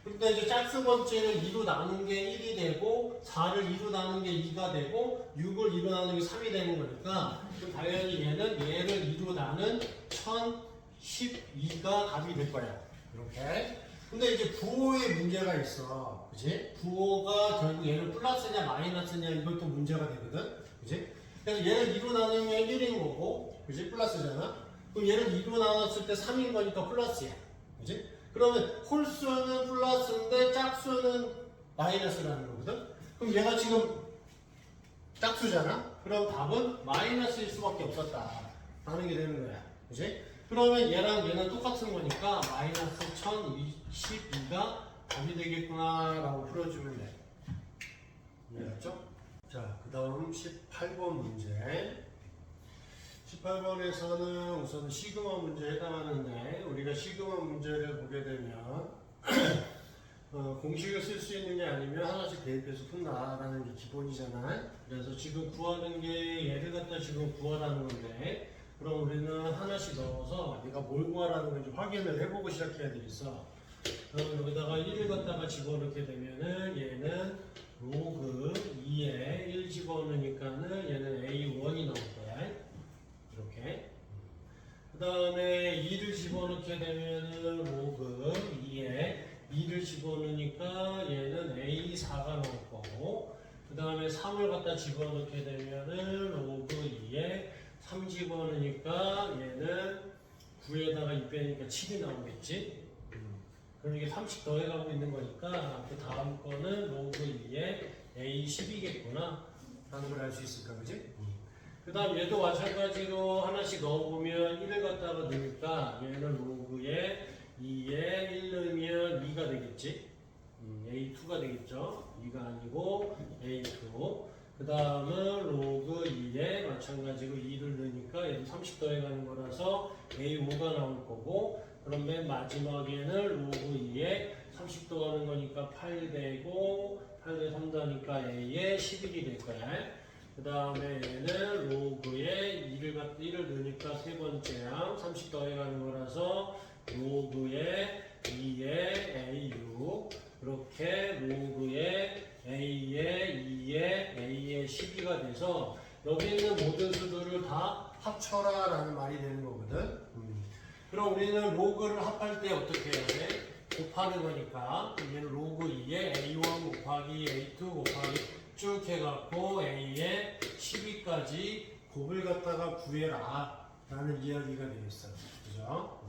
근데 이제 짝수 번째는 2로 나눈 게 1이 되고 4를 2로 나눈 게 2가 되고 6을 2로 나눈 게 3이 되는 거니까 그럼 당연히 얘는 얘를 2로 나눈 1012가 답이 될 거야. 이렇게. 근데 이제 부호에 문제가 있어. 그지? 부호가 결국 얘는 플러스냐 마이너스냐 이것도 문제가 되거든. 그지? 그래서 얘를 2로 나누면 1인 거고, 그지? 플러스잖아. 그럼 얘를 2로 나눴을 때 3인 거니까 플러스야. 그지? 그러면 홀수는 플러스인데 짝수는 마이너스라는 거거든. 그럼 얘가 지금 짝수잖아. 그럼 답은 마이너스일 수밖에 없었다. 라는 게 되는 거야. 그지? 그러면 얘랑 얘는 똑같은 거니까 마이너스 1012가 답이 되겠구나 라고 풀어주면 돼. 이해했죠? 자, 그 다음 18번 문제. 18번에서는 우선 시그마 문제에 해당하는데 우리가 시그마 문제를 보게 되면 공식을 쓸 수 있는 게 아니면 하나씩 대입해서 푼다라는 게 기본이잖아. 그래서 지금 구하는 게 얘를 갖다 지금 구하라는 건데 그럼 우리는 하나씩 넣어서 얘가 뭘 구하라는 건지 확인을 해보고 시작해야 되겠어. 그럼 여기다가 1을 갖다가 집어넣게 되면은 얘는 로그 2에 1 집어넣으니까는 얘는 A1이 나올 거야. 이렇게. 그 다음에 2를 집어넣게 되면은 로그 2에 2를 집어넣으니까 얘는 A4가 나올 거고, 그 다음에 3을 갖다 집어넣게 되면은 로그 2에 3 집어넣으니까 얘는 9에다가 2 빼니까 7이 나오겠지. 그럼 이게 30 더해가고 있는 거니까 그 다음 거는 로그 2에 A10이겠구나 라는 걸 알 수 있을까, 그지? 그 다음 얘도 마찬가지로 하나씩 넣어보면 1을 갖다가 넣으니까 얘는 로그에 2에 1 넣으면 2가 되겠지. A2가 되겠죠. 2가 아니고 A2. 그 다음은 로그 2에 마찬가지로 2를 넣으니까 얘도 30 더해가는 거라서 A5가 나올 거고, 그럼 맨 마지막에는 로그 2에 30 더하는 거니까 8 되고 8에 3 더하니까 A에 11이 될 거야. 그 다음에 얘는 로그에 1을 넣으니까 세 번째 항 30 더해가는 거라서 로그에 2에 A6 그렇게 로그에 A에 2에 A에 12가 돼서 여기 있는 모든 수들을 다 합쳐라 라는 말이 되는 거거든. 그럼 우리는 로그를 합할 때 어떻게 해야 돼? 곱하는 거니까 얘는 로그 2에 A1 곱하기 A2 곱하기 쭉 해갖고 A에 12까지 곱을 갖다가 구해라 라는 이야기가 되겠어. 그죠?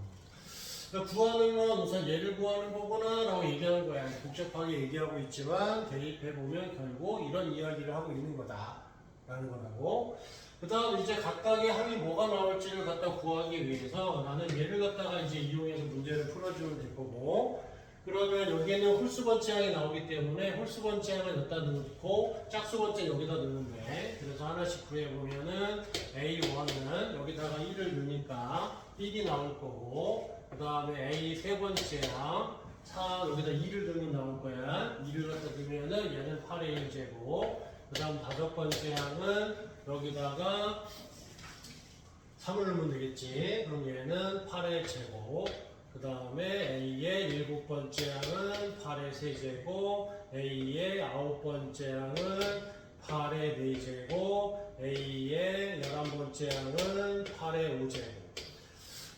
그러니까 구하는 건 우선 얘를 구하는 거구나 라고 얘기하는 거야. 복잡하게 얘기하고 있지만 대입해보면 결국 이런 이야기를 하고 있는 거다 라는 거라고. 그 다음 이제 각각의 항이 뭐가 나올지를 갖다 구하기 위해서 나는 얘를 갖다가 이제 이용해서 문제를 풀어주면 될 거고, 그러면 여기에는 홀수번째 항이 나오기 때문에 홀수번째 항을 여기다 넣고 짝수번째 여기다 넣는데, 그래서 하나씩 구해보면은 A1은 여기다가 1을 넣으니까 1이 나올 거고, 그 다음에 A 세 번째 항 4 여기다 2를 넣으면 나올 거야. 2를 갖다 넣으면은 얘는 8의 1제곱, 그 다음 다섯 번째 항은 여기다가 3을 넣으면 되겠지. 그럼 얘는 8의 제곱, 그 다음에 A의 일곱 번째 항은 8의 세제곱, A의 아홉 번째 항은 8의 네제곱, A의 11번째 항은 8의 5제곱.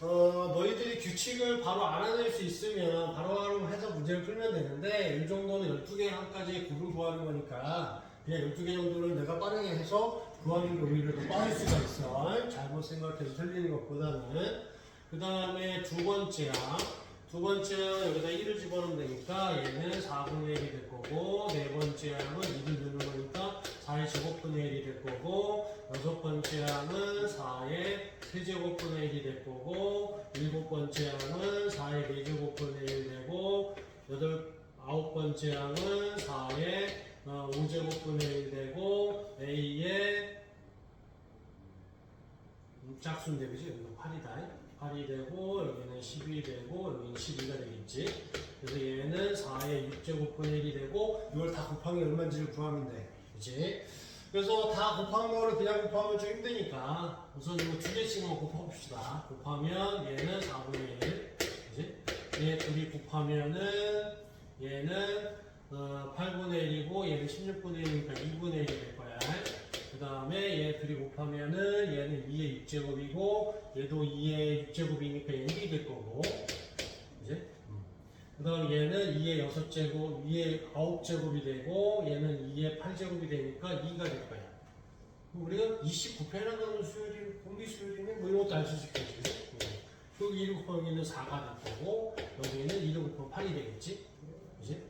너희들이 규칙을 바로 알아낼 수 있으면 바로바로 해서 문제를 풀면 되는데, 이 정도는 12개 항까지 곱을 구하는 거니까 그냥 12개 정도는 내가 빠르게 해서 구하는 게 오히려 더 빠를 수가 있어. 잘못 생각해서 틀리는 것보다는. 그 다음에 두 번째 항. 두 번째 항은 여기다 1을 집어넣으면 되니까 얘는 4분의 1이 될 거고, 네 번째 항은 2를 넣는 거니까 4의 제곱분의 1이 될 거고, 여섯 번째 항은 4의 세제곱분의 1이 될 거고, 일곱 번째 항은 4의 네제곱분의 1 되고, 아홉 번째 항은 4의 5제곱분의 1 되고, A의 짝수인데 그지? 여기는 8이다. 8이 되고, 여기는 10이 되고, 여기는 12가 되겠지. 그래서 얘는 4의 6제곱분의 1이 되고, 이걸 다 곱하면 얼마인지를 구하면 돼. 그치? 그래서 다 곱한 거를 그냥 곱하면 좀 힘드니까 우선 이거 두 개씩만 곱해봅시다. 곱하면 얘는 4분의 1. 그치? 얘 둘이 곱하면은 얘는 8분의 1이고 얘는 16분의 1이니까 2분의 1이 될 거야. 그 다음에 얘 둘이 곱하면은 얘는 2의 6제곱이고 얘도 2의 6제곱이니까 얘는 1이 될 거고. 그치? 그 다음 얘는 2의 6제곱, 2의 9제곱이 되고 얘는 2의 8제곱이 되니까 2가 될 거야. 우리가 29편이라는 건 수열이, 공비 수열이네? 뭐 이런 것도 알 수 있겠지. 여기 1 곱하기는 4가 될 거고 여기는 1을 곱하면 8이 되겠지. 그지?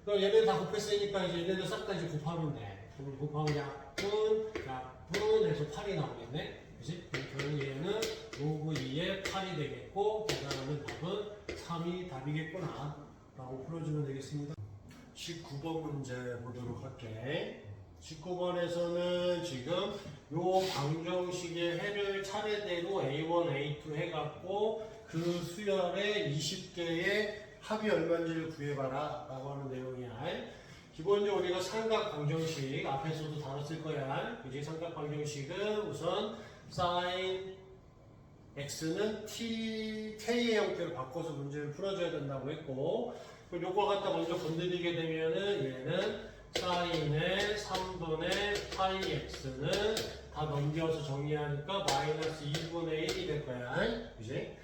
그럼 얘네들 다 곱했으니까 이제 얘네들 싹 다 이제 곱하면 돼. 그럼 곱하면 약분 해서 8이 나오겠네. 그지? 그럼 결국 얘는 로그 2에 8이 되겠고 그 다음에 답은 3이 답이겠구나 라고 풀어주면 되겠습니다. 19번 문제 보도록 할게. 19번에서는 지금 요 방정식의 해를 차례대로 A1, A2 해갖고 그 수열의 20개의 합이 얼마인지를 구해봐라 라고 하는 내용이야. 기본적으로 우리가 삼각 방정식 앞에서도 다뤘을 거야. 그지? 삼각 방정식은 우선 sin x는 k의 형태로 바꿔서 문제를 풀어줘야 된다고 했고, 그럼 요걸 갖다 먼저 건드리게 되면은 얘는 sin의 3분의 파이 x는 다 넘겨서 정리하니까 마이너스 2분의 1이 될 거야. 그지?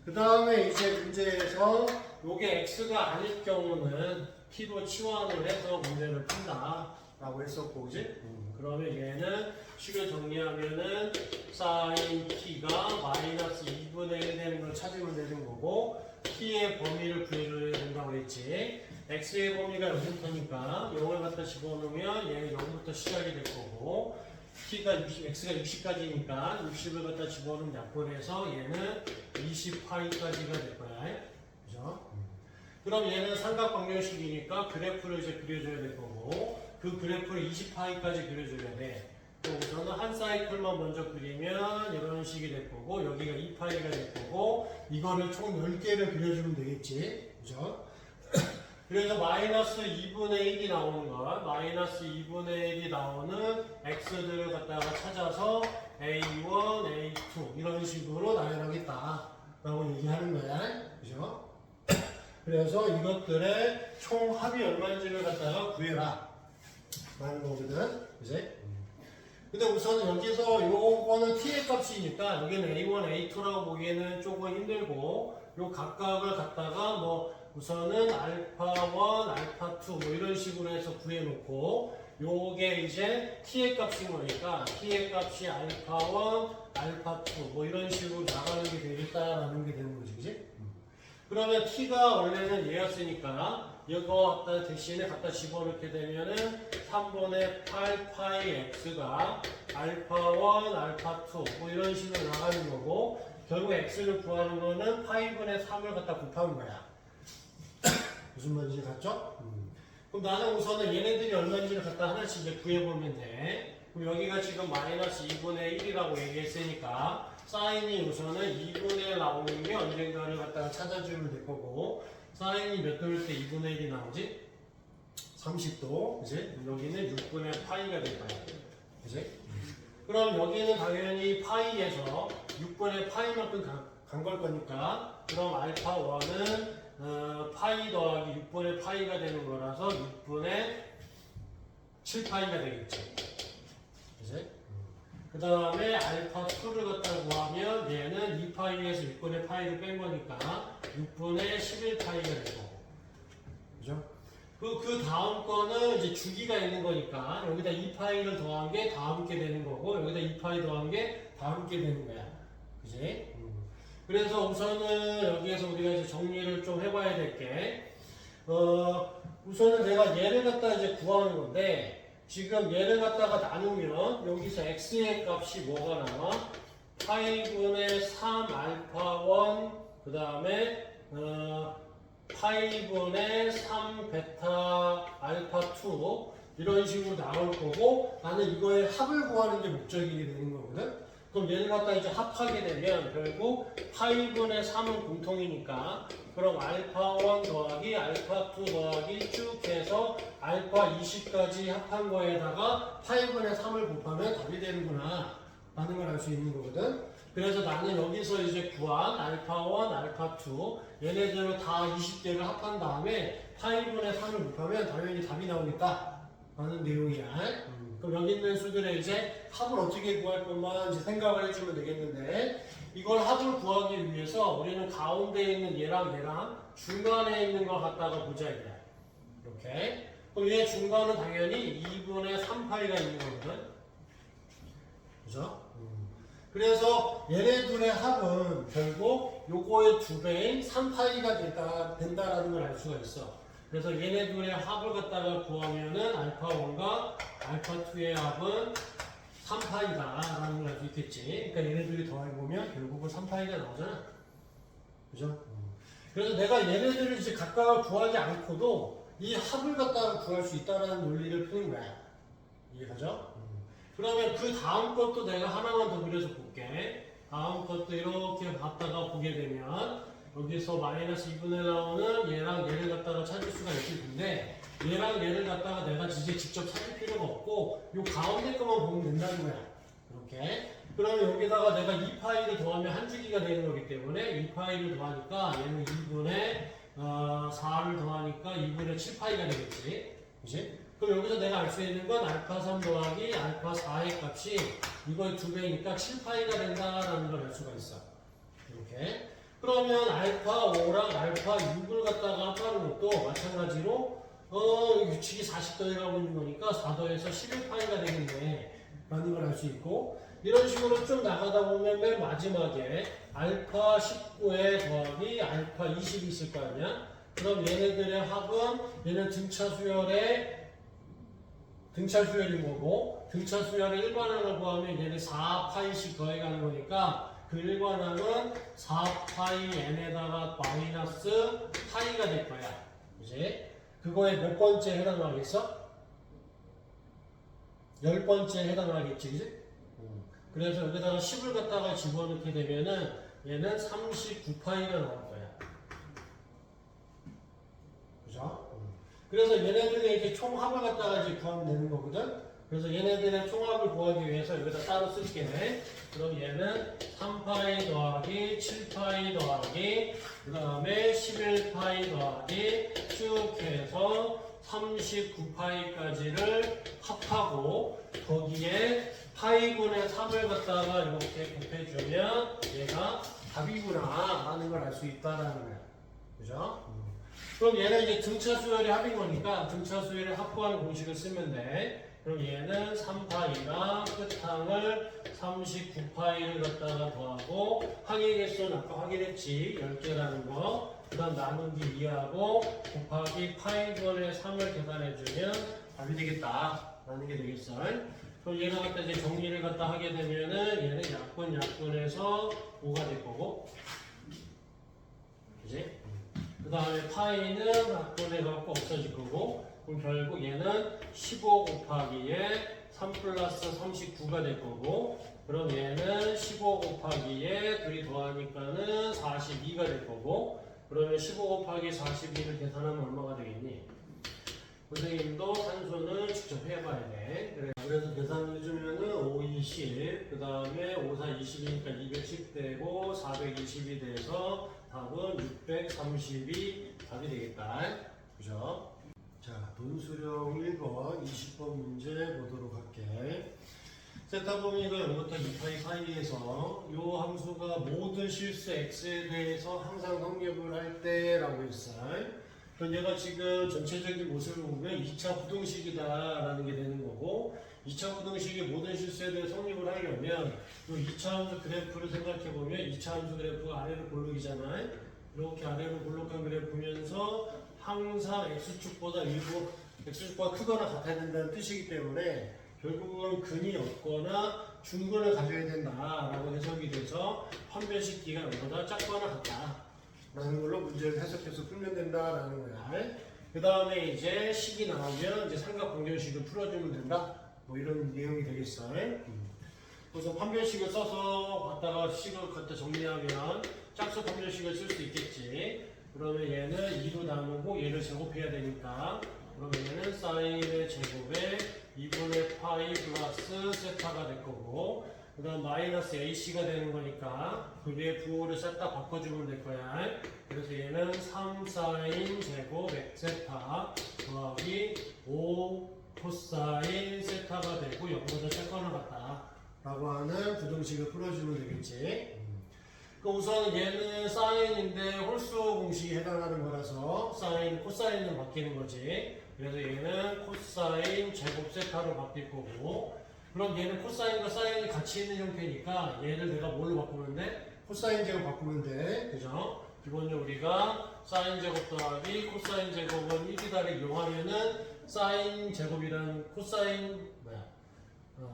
그 다음에 이제 문제에서 요게 x가 아닐 경우는 t로 치환을 해서 문제를 푼다 라고 했었고, 그지? 그러면 얘는 식을 정리하면은 sin t가 마이너스 2분의 1 되는 걸 찾으면 되는 거고, t의 범위를 구해줘야 된다고 했지. x의 범위가 0부터니까 0을 갖다 집어넣으면 얘는 0부터 시작이 될 거고, x가 60까지니까 60을 갖다 집어넣으면 약분해서 얘는 20파이까지가 될 거야. 그죠? 그럼 얘는 삼각 방정식이니까 그래프를 이제 그려줘야 될 거고, 그 그래프를 20파이까지 그려줘야 돼. 우선은 한 사이클만 먼저 그리면 이런 식이 될 거고, 여기가 2파이가 될 거고, 이거를 총 10개를 그려주면 되겠지. 그죠? 그래서 마이너스 2분의 1이 나오는 걸, 마이너스 2분의 1이 나오는 x들을 갖다가 찾아서 A1, A2 이런 식으로 나열하겠다 라고 얘기하는 거야. 그죠? 그래서 이것들의 총 합이 얼마인지를 갖다가 구해라 라는 거거든. 그지? 근데 우선 여기서 요거는 t의 값이니까 여기는 A1, A2라고 보기에는 조금 힘들고, 요 각각을 갖다가 뭐 우선은 알파1, 알파2 뭐 이런 식으로 해서 구해놓고, 요게 이제 t의 값인 거니까 t의 값이 알파1, 알파2 뭐 이런 식으로 나가는 게 되겠다라는 게 되는 거지. 그지? 그러면 t가 원래는 얘였으니까 이거 갖다 대신에 갖다 집어넣게 되면은 3분의 8 파이 x가 알파1, 알파2 뭐 이런 식으로 나가는 거고, 결국 x를 구하는 거는 파이분의 3을 갖다 곱하는 거야. 무슨 말인지 갔죠? 그럼 나는 우선은 얘네들이 얼마인지를 갖다 하나씩 이제 구해보면 돼. 그럼 여기가 지금 마이너스 2분의 1이라고 얘기했으니까 사인이 우선은 2분의 1 나오는 게 언젠가를 갖다가 찾아주면 될 거고, 사인이 몇 도일 때 2분의 1이 나오지? 30도. 그지? 여기는 6분의 파이가 될 거야. 그지? 그럼 여기는 당연히 파이에서 6분의 파이만큼 간 걸 거니까, 그럼 알파 1은 파이 더하기 6분의 파이가 되는 거라서 6분의 7파이가 되겠지. 그지? 그 다음에 알파 2를 갖다 구하면 얘는 2파이에서 6분의 파이를 뺀 거니까 6분의 11파이가 되고. 그죠? 그 다음 거는 이제 주기가 있는 거니까 여기다 2파이를 더한 게 다 함께 되는 거고, 여기다 2파이 더한 게 다 함께 되는 거야. 그지? 그래서 우선은 여기에서 우리가 이제 정리를 좀 해봐야 될 게, 우선은 내가 얘를 갖다 이제 구하는 건데, 지금 얘를 갖다가 나누면 여기서 x의 값이 뭐가 나와? 파이분의 3 알파 1, 그 다음에 파이분의 3 베타 알파 2 이런 식으로 나올 거고, 나는 이거의 합을 구하는 게 목적이 되는 거거든. 그럼 얘를 갖다 이제 합하게 되면 결국 파이분의 3은 공통이니까, 그럼 알파 1 더하기 알파 2 더하기 쭉 해서 알파 0과 20까지 합한 거에다가 8분의 3을 곱하면 답이 되는구나 라는 걸 알 수 있는 거거든. 그래서 나는 여기서 이제 구한 알파1, 알파2 얘네들을 다 20개를 합한 다음에 8분의 3을 곱하면 당연히 답이 나오겠다 라는 내용이야. 그럼 여기 있는 수들의 이제 합을 어떻게 구할 것만 이제 생각을 해주면 되겠는데, 이걸 합을 구하기 위해서 우리는 가운데 있는 얘랑 중간에 있는 걸 갖다가 보자 이거야. 이렇게. 그럼 얘 중간은 당연히 2분의 3파이가 있는 거거든. 그죠? 그래서 얘네들의 합은 결국 요거의 2배인 3파이가 된다라는 걸 알 수가 있어. 그래서 얘네들의 합을 갖다가 구하면은 알파1과 알파2의 합은 3파이다 라는 걸 알 수 있겠지. 그러니까 얘네들이 더해보면 결국은 3파이가 나오잖아. 그죠? 그래서 내가 얘네들을 이제 각각을 구하지 않고도 이 합을 갖다가 구할 수 있다는 논리를 푸는 거야. 이해가죠? 그러면 그 다음 것도 내가 하나만 더 그려서 볼게. 다음 것도 이렇게 봤다가 보게 되면 여기서 마이너스 2분의 나오는 얘랑 얘를 갖다가 찾을 수가 있을 텐데, 얘랑 얘를 갖다가 내가 이제 직접 찾을 필요가 없고 요 가운데 것만 보면 된다는 거야. 이렇게. 그러면 여기다가 내가 2파이를 더하면 한 주기가 되는 거기 때문에 2파이를 더하니까 얘는 2분의 4를 더하니까 2분의 7파이가 되겠지. 그치? 그럼 여기서 내가 알 수 있는 건 알파3 더하기 알파4의 값이 이거의 2배니까 7파이가 된다라는 걸 알 수가 있어. 이렇게. 그러면 알파5랑 알파6을 갖다가 합하는 것도 마찬가지로 규칙이 40 더해가고 있는 거니까 4 더해서 11파이가 되겠네 라는 걸 알 수 있고, 이런 식으로 쭉 나가다 보면 맨 마지막에 알파 19에 더하기 알파 20이 있을 거 아니야? 그럼 얘네들의 합은 얘는 등차 수열인 거고, 등차 수열의 일반항을 구하면 얘는 4파이씩 더해가는 거니까 그 일반항은 4파이 n에다가 마이너스 파이가 될 거야. 이제 그거에 몇 번째 해당하겠어? 10번째 해당하겠지, 그지? 그래서 여기다가 10을 갖다가 집어넣게 되면은 얘는 39파이가 나올 거야. 그죠? 그래서 얘네들의 이제 총합을 갖다가 이제 구하면 되는 거거든? 그래서 얘네들의 총합을 구하기 위해서 여기다 따로 쓸게. 그럼 얘는 3파이 더하기 7파이 더하기 그 다음에 11파이 더하기 쭉 해서 39파이까지를 합하고 거기에 파이분의 3을 갖다가 이렇게 곱해주면 얘가 답이구나 하는 걸 알 수 있다라는 거야. 그죠? 그럼 얘는 이제 등차 수열의 합인 거니까 등차 수열의 합구하는 공식을 쓰면 돼. 그럼 얘는 3파이가 끝항을 39파이를 갖다가 더하고 항의 개수는 아까 확인했지. 10개라는 거. 그 다음 나누기 2하고 곱하기 파이분의 3을 계산해주면 답이 되겠다 라는 게 되겠어. 그럼 얘가 갖다 이제 정리를 갖다 하게 되면은 얘는 약분해서 5가 될 거고, 그지? 그 다음에 파이는 약분해갖고 없어질 거고, 그럼 결국 얘는 15 곱하기에 3 플러스 39가 될 거고, 그럼 얘는 15 곱하기에 둘이 더하니까는 42가 될 거고, 그러면 15 곱하기 42를 계산하면 얼마가 되겠니? 선생님도 산수는 직접 해봐야 돼. 그래서 계산을 해주면은 5, 20, 그 다음에 5, 4, 20이니까 210 되고 420이 돼서 답은 630이 답이 되겠다. 그죠? 자, 분수령 1번 20번 문제 보도록 할게. 세타 범위가 0부터 2파이 사이에서 이 함수가 모든 실수 x에 대해서 항상 성립을 할 때라고 했어요. 그럼 얘가 지금 전체적인 모습을 보면 2차 부등식이다라는 게 되는 거고, 2차 부등식이 모든 실수에 대해 성립을 하려면 이 2차 함수 그래프를 생각해 보면 2차 함수 그래프가 아래로 볼록이잖아요. 이렇게 아래로 볼록한 그래프면서 항상 x축보다 일부 x축보가 크거나 같아야 된다는 뜻이기 때문에 결국은 근이 없거나 중근을 가져야 된다라고 해석이 돼서 판별식 기가 이보다 작거나 같다 라는 걸로 문제를 해석해서 풀면 된다라는 거야. 그 다음에 이제 식이 나오면 이제 삼각방정식을 풀어주면 된다. 뭐 이런 내용이 되겠어. 그래서 판별식을 써서 갖다가 식을 갖다 정리하면 짝수 판별식을 쓸 수 있겠지. 그러면 얘는 2로 나누고 얘를 제곱해야 되니까 그러면 얘는 사인의 제곱에 2분의 파이 플러스 세타가 될 거고, 그 다음 마이너스 AC가 되는 거니까 그 위에 부호를 싹다 바꿔주면 될 거야. 그래서 얘는 3 사인 제곱 엑세타 더하기 5 코사인 세타가 되고 0보다 작거나 같다 라고 하는 부등식을 풀어주면 되겠지. 그 우선 얘는 사인인데 홀수 공식에 해당하는 거라서 사인, 코사인은 바뀌는 거지. 그래서 얘는 코사인 제곱 세타로 바뀔 거고, 그럼 얘는 코사인과 사인이 같이 있는 형태니까 얘를 내가 뭘로 바꾸면 돼? 코사인 제곱 바꾸면 돼. 그죠? 기본적으로 우리가 사인 제곱 더하기 코사인 제곱은 1기다를 이용하면은 사인 제곱이라는 코사인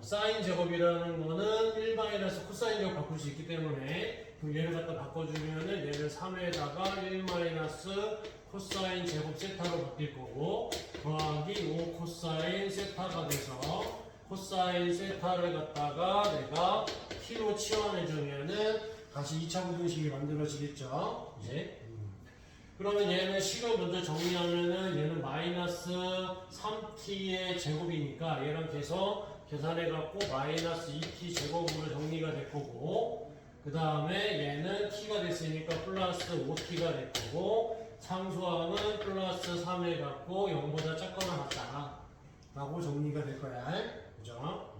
사인 제곱이라는 거는 1마이너스 코사인 제곱 바꿀 수 있기 때문에 그럼 얘를 갖다 바꿔주면은 얘를 3에다가 1마이너스 코사인 제곱 세타로 바뀔 거고, 더하기 5 코사인 세타가 돼서 코사인 세타를 갖다가 내가 t로 치환해주면은 다시 2차 부등식이 만들어지겠죠. 이제 그러면 얘는 식을 먼저 정리하면은 얘는 마이너스 3t의 제곱이니까 얘랑 계산해갖고 마이너스 2t 제곱으로 정리가 될 거고, 그 다음에 얘는 t가 됐으니까 플러스 5t가 될 거고, 상수함은 플러스 3 해갖고 0보다 작거나 같다 라고 정리가 될 거야. 그죠?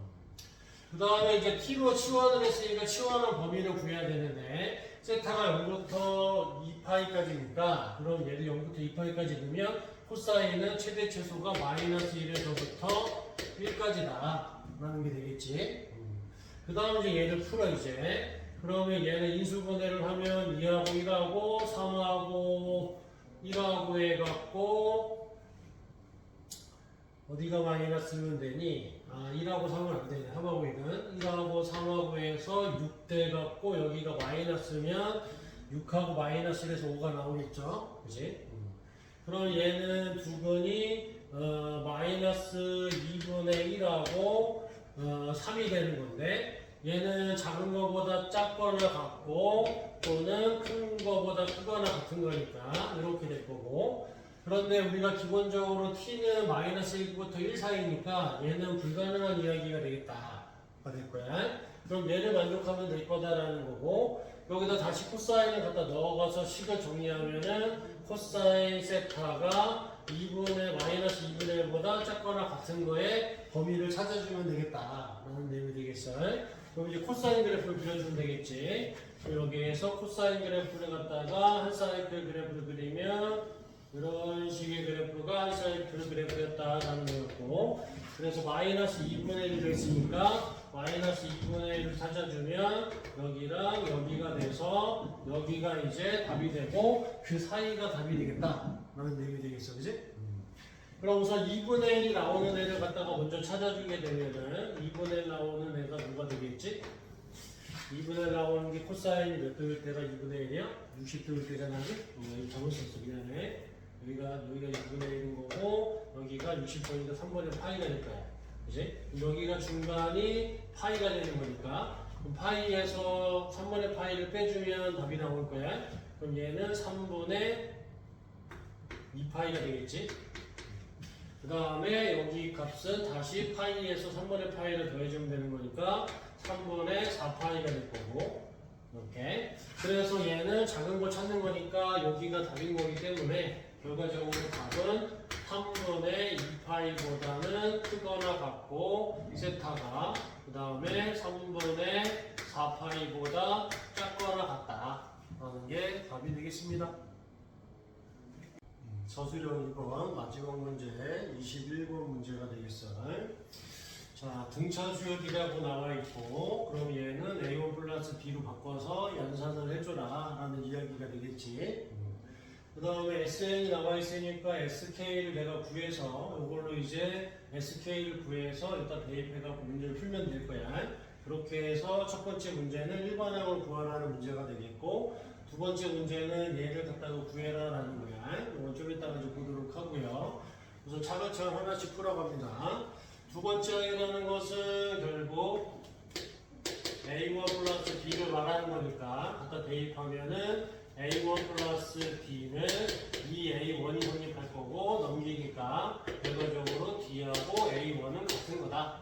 그 다음에 이제 t로 치환을 했으니까 치환한 범위를 구해야 되는데, 세타가 0부터 2파이까지니까 그럼 얘를 0부터 2파이까지 넣으면 코사인은 최대 최소가 마이너스 1에서부터 1까지다 라는 게 되겠지. 그 다음 이제 얘를 풀어 이제. 그러면 얘는 인수분해를 하면 2하고 1하고 3하고 1하고 해갖고 어디가 마이너스면 되니? 1하고 3은 안 되네. 3하고 1은 1하고 3하고 해서 6 돼갖고 여기가 마이너스면 6하고 마이너스에서 5가 나오겠죠. 그지? 그럼 얘는 두 번이 마이너스 2분의 1하고 3이 되는 건데, 얘는 작은 거보다 작거나 같고 또는 큰 거보다 크거나 같은 거니까 이렇게 될 거고, 그런데 우리가 기본적으로 t는 마이너스 1부터 1 사이니까 얘는 불가능한 이야기가 되겠다 가 될 거야. 그럼 얘를 만족하면 될 거다라는 거고, 여기다 다시 코사인을 갖다 넣어가서 식을 정리하면은 코사인 세타가 2분의 마이너스 2분의 1보다 작거나 같은 거에 범위를 찾아주면 되겠다 라는 내용이 되겠어요. 그럼 이제 코사인 그래프를 그려주면 되겠지. 여기에서 코사인 그래프를 갖다가 한 사이클 그래프를 그리면 이런 식의 그래프가 한 사이클 그래프였다라는 거였고, 그래서 마이너스 2분의 1이 됐으니까 마이너스 2분의 1을 찾아주면 여기랑 여기가 돼서 여기가 이제 답이 되고 그 사이가 답이 되겠다 라는 내용이 되겠어. 그지? 그럼 우선 2분의 1이 나오는 애를 갖다가 먼저 찾아주게 되면은 2분의 1 나오는 애가 뭐가 되겠지? 2분의 1 나오는 게 코사인이 몇 도일 때가 2분의 1이야? 60 도일 때잖아. 여기 잘못 썼어. 미안해. 여기가 2분의 1인 거고 여기가 60도니까 3분의 파이가 될 거야. 그지? 여기가 중간이 파이가 되는 거니까 그럼 파이에서 3분의 파이를 빼주면 답이 나올 거야. 그럼 얘는 3분의 2파이가 되겠지? 그 다음에 여기 값은 다시 파이에서 3분의 파이를 더해주면 되는 거니까 3분의 4파이가 될 거고, 이렇게. 그래서 얘는 작은 거 찾는 거니까 여기가 답인 거기 때문에 결과적으로 답은 3분의 2파이보다는 크거나 같고 세타가, 그 다음에 3분의 4파이보다 작거나 같다 라는 게 답이 되겠습니다. 서술형 2번 마지막 문제 21번 문제가 되겠어요. 자, 등차수열이라고 나와 있고, 그럼 얘는 A1 플러스 B로 바꿔서 연산을 해줘라 라는 이야기가 되겠지. 그 다음에 SN이 나와 있으니까 SK를 내가 구해서 이걸로 이제 SK를 구해서 일단 대입해갖고 문제를 풀면 될 거야. 그렇게 해서 첫 번째 문제는 일반항을 구하라는 문제가 되겠고, 두 번째 문제는 얘를 갖다가 구해라 라는 거야. 이건 좀 이따가 이제 보도록 하고요. 우선 차근차근 하나씩 풀어갑니다. 두 번째 항이라는 것은 결국 A1 플러스 B를 말하는 거니까 갖다 대입하면은 A1 플러스 D는 2A1이 성립할 거고 넘기니까 결과적으로 D하고 A1은 같은 거다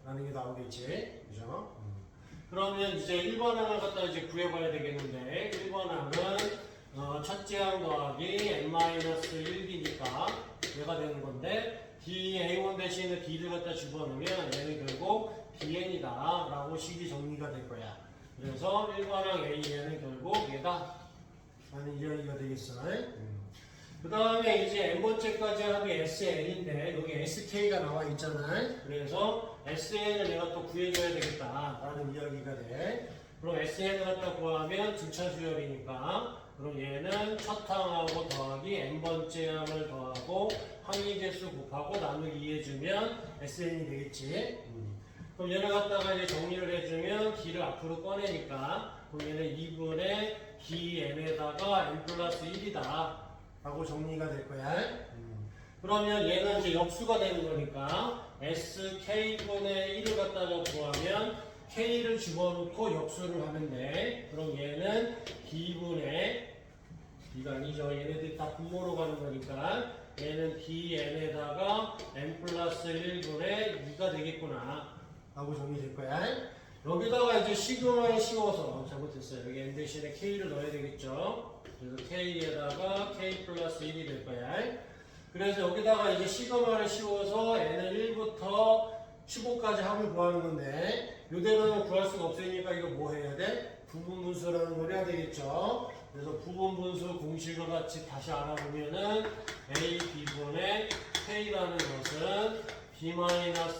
라는 게 나오겠지. 그죠? 그러면 이제 1번 항을 갖다 이제 구해봐야 되겠는데 1번 항은 첫째 항 더하기 n-1D니까 얘가 되는 건데 DA1 대신에 D를 갖다 집어넣으면 얘는 결국 DN이다 라고 식이 정리가 될 거야. 그래서 1번 항 AN은 결국 얘다 라는 이야기가 되겠어. 그 다음에 이제 n번째까지 하면 SN인데 여기 SK가 나와 있잖아. 그래서 SN을 내가 또 구해줘야 되겠다 라는 이야기가 돼. 그럼 SN을 갖다 구하면 등차 수열이니까 그럼 얘는 첫 항하고 더하기 n번째 항을 더하고 항의 개수 곱하고 나누기 해주면 SN이 되겠지. 그럼 얘를 갖다가 이제 정리를 해주면 D를 앞으로 꺼내니까 그럼 얘는 2분의 DN에다가 n 플러스 1이다 라고 정리가 될 거야. 그러면 얘는 이제 역수가 되는 거니까 SK분의 1을 갖다가 구하면 K를 집어넣고 역수를 하면 돼. 그럼 얘는 D분의 D가 아니죠. 얘네들이 다 분모로 가는 거니까 얘는 DN에다가 n 플러스 1분의 2가 되겠구나 라고 정리될 거야. 여기다가 이제 시그마에 씌워서 잘못했어요. 여기 n 대신에 K를 넣어야 되겠죠. 그래서 K에다가 K 플러스 1이 될 거야. 그래서 여기다가 이제 시그마를 씌워서 n을 1부터 15까지 합을 구하는 건데 이대로는 구할 수가 없으니까 이거 뭐 해야 돼? 부분분수라는 걸 해야 되겠죠. 그래서 부분분수 공식을 같이 다시 알아보면은 A, B분의 K라는 것은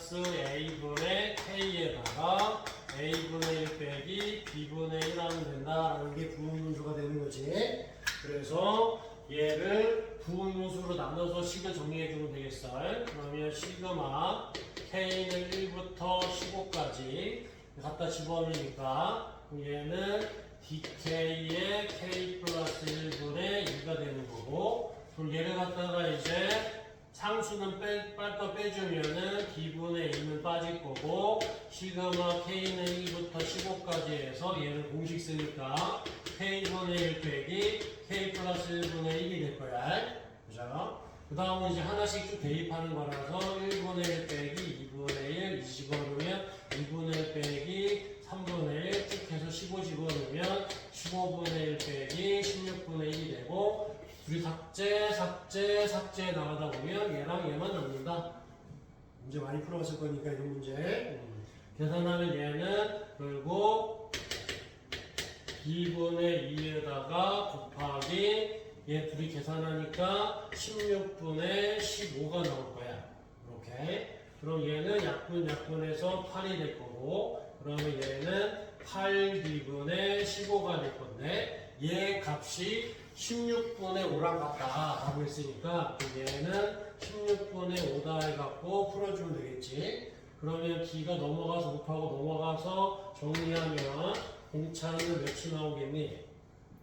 B-A분의 K에다가 A분의 1 빼기 B분의 1 하면 된다라는 게 부분분수가 되는 거지. 그래서 얘를 부분분수로 나눠서 식을 정리해 주면 되겠어. 그러면 시그마 K는 1부터 15까지 갖다 집어넣으니까 얘는 DK의 K 플러스 1분의 2가 되는 거고 그럼 얘를 갖다가 이제 상수는 빼주면은 D분의 2는 빠질 거고 시그마 K는 1부터 15까지 해서 얘는 공식 쓰니까 K분의 1 빼기 K 플러스 1분의 1이 될 거야. 그죠? 그 다음은 이제 하나씩 쭉 대입하는 거라서 1분의 1 빼기 2분의 1 집어넣으면 2분의 1 빼기 3분의 1 쭉 해서 15 집어넣으면 15분의 1 빼기 16분의 1이 되고 둘이 삭제 나가다 보면 얘랑 얘만 남는다. 문제 많이 풀어봤을 거니까 이런 문제 계산하면 얘는 결국 2분의 2에다가 곱하기 얘 둘이 계산하니까 16분의 15가 나올 거야. 이렇게. 그럼 얘는 약분해서 8이 될 거고 그러면 얘는 8B분의 15가 될 건데 얘 값이 16분의 5랑 같다 라고 했으니까 얘는 16분의 5다 해갖고 풀어주면 되겠지. 그러면 D가 넘어가서 곱하고 넘어가서 정리하면 공차는 몇이 나오겠니?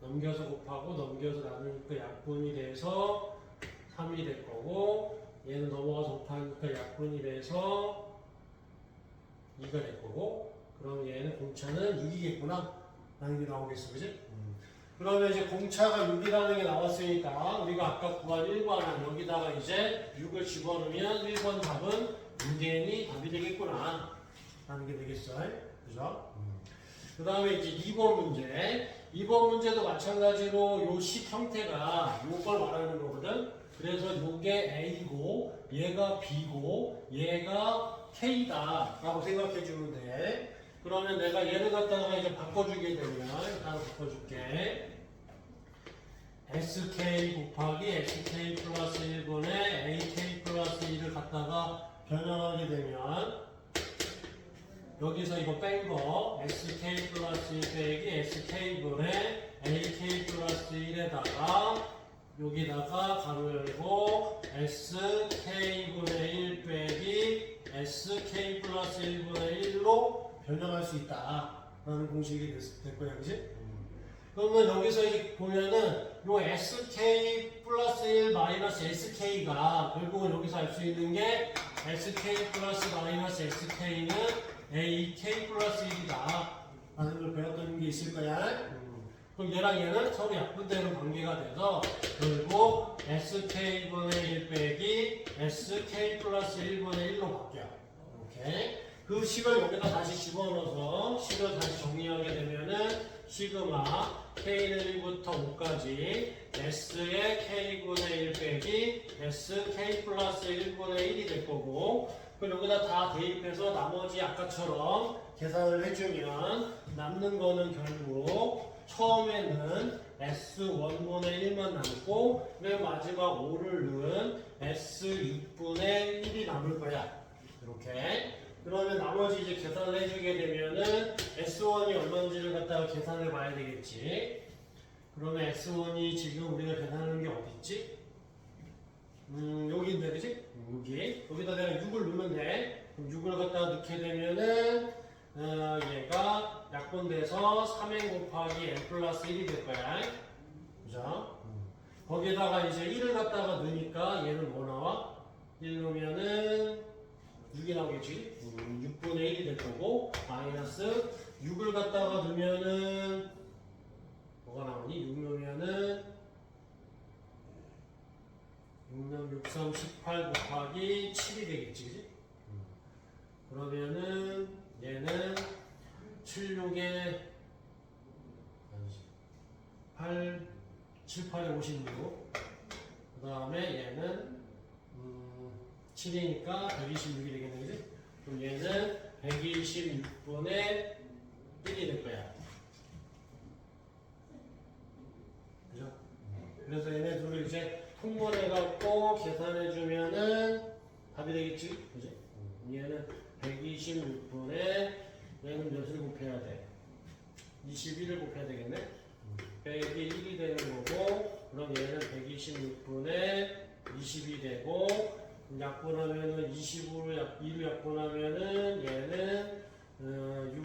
넘겨서 곱하고 넘겨서 나누니까 약분이 돼서 3이 될 거고 얘는 넘어가서 곱하니까 약분이 돼서 2가 될 거고 그럼 얘는 공차는 6이겠구나 라는 게 나오겠어. 그지? 그러면 이제 공차가 6이라는 게 나왔으니까 우리가 아까 구한 1번은 여기다가 이제 6을 집어넣으면 1번 답은 6n이 답이 되겠구나 라는 게 되겠어. 그죠? 그 다음에 이제 2번 문제. 2번 문제도 마찬가지로 요 식 형태가 요걸 말하는 거거든. 그래서 요게 A고 얘가 B고 얘가 K다 라고 생각해 주면 돼. 그러면 내가 얘를 갖다가 이제 바꿔주게 되면 일단 바꿔줄게. SK 곱하기 SK 플러스 1분의 AK 플러스 2를 갖다가 변형하게 되면 여기서 이거 뺀 거 SK 플러스 1 빼기 SK분의 AK 플러스 1에다가 여기다가 가로 열고 SK분의 1 빼기 SK 플러스 1분의 1로 변형할 수 있다 라는 공식이 될 거야. 그치? 그러면 여기서 이제 보면은 요 SK 플러스 1 마이너스 SK가 결국은 여기서 알 수 있는 게 SK 플러스 마이너스 SK는 AK 플러스 1이다 라는 걸 배웠던 게 있을 거야. 그럼 얘랑 얘는 서로 약분되는 관계가 돼서 결국 sk분의 1 빼기 sk 플러스 1분의 1로 바뀌어요. 이렇게. 그 식을 여기다 다시 집어넣어서 식을 다시 정리하게 되면은 시그마 k는 1부터 5까지 s의 k분의 1 빼기 sk 플러스 1분의 1이 될 거고, 그럼 여기다 다 대입해서 나머지 아까처럼 계산을 해주면 남는 거는 결국 처음에는 S1분의 1만 남고 맨 마지막 5를 넣은 S6분의 1이 남을 거야. 이렇게. 그러면 나머지 이제 계산을 해주게 되면은 S1이 얼마인지를 갖다가 계산해 봐야 되겠지. 그러면 S1이 지금 우리가 계산하는 게 어딨지? 여기 있네, 그치? 여기다 내가 6을 넣으면 돼. 그럼 6을 갖다가 넣게 되면은 얘가 약분돼서 3n 곱하기 n 플러스 1이 될 거야. 그죠? 거기에다가 이제 1을 갖다가 넣으니까 얘는 뭐 나와? 1 넣으면은 6이 나오겠지? 6분의 1이 될 거고, 마이너스 6을 갖다가 넣으면은 뭐가 나오니? 6 넣으면은 6 넣으면 6, 3, 18 곱하기 7이 되겠지, 그지? 그러면은 얘는 7, 6에 8, 7, 8에 56. 그 다음에 얘는 7이니까 126이 되겠네, 그지? 그럼 얘는 126분의 1이 될 거야. 그죠? 그래서 얘네들을 이제 통분해갖고 계산해주면은 답이 되겠지? 그지? 얘는 126분에 얘는 몇을 곱해야 돼? 21을 곱해야 되겠네? 빼기 1이 되는 거고, 그럼 얘는 126분에 20이 되고, 약분하면은 20으로 2로 약분하면은 얘는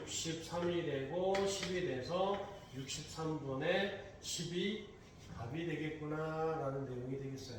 63이 되고 10이 돼서 63분의 10이 답이 되겠구나 라는 내용이 되겠어요.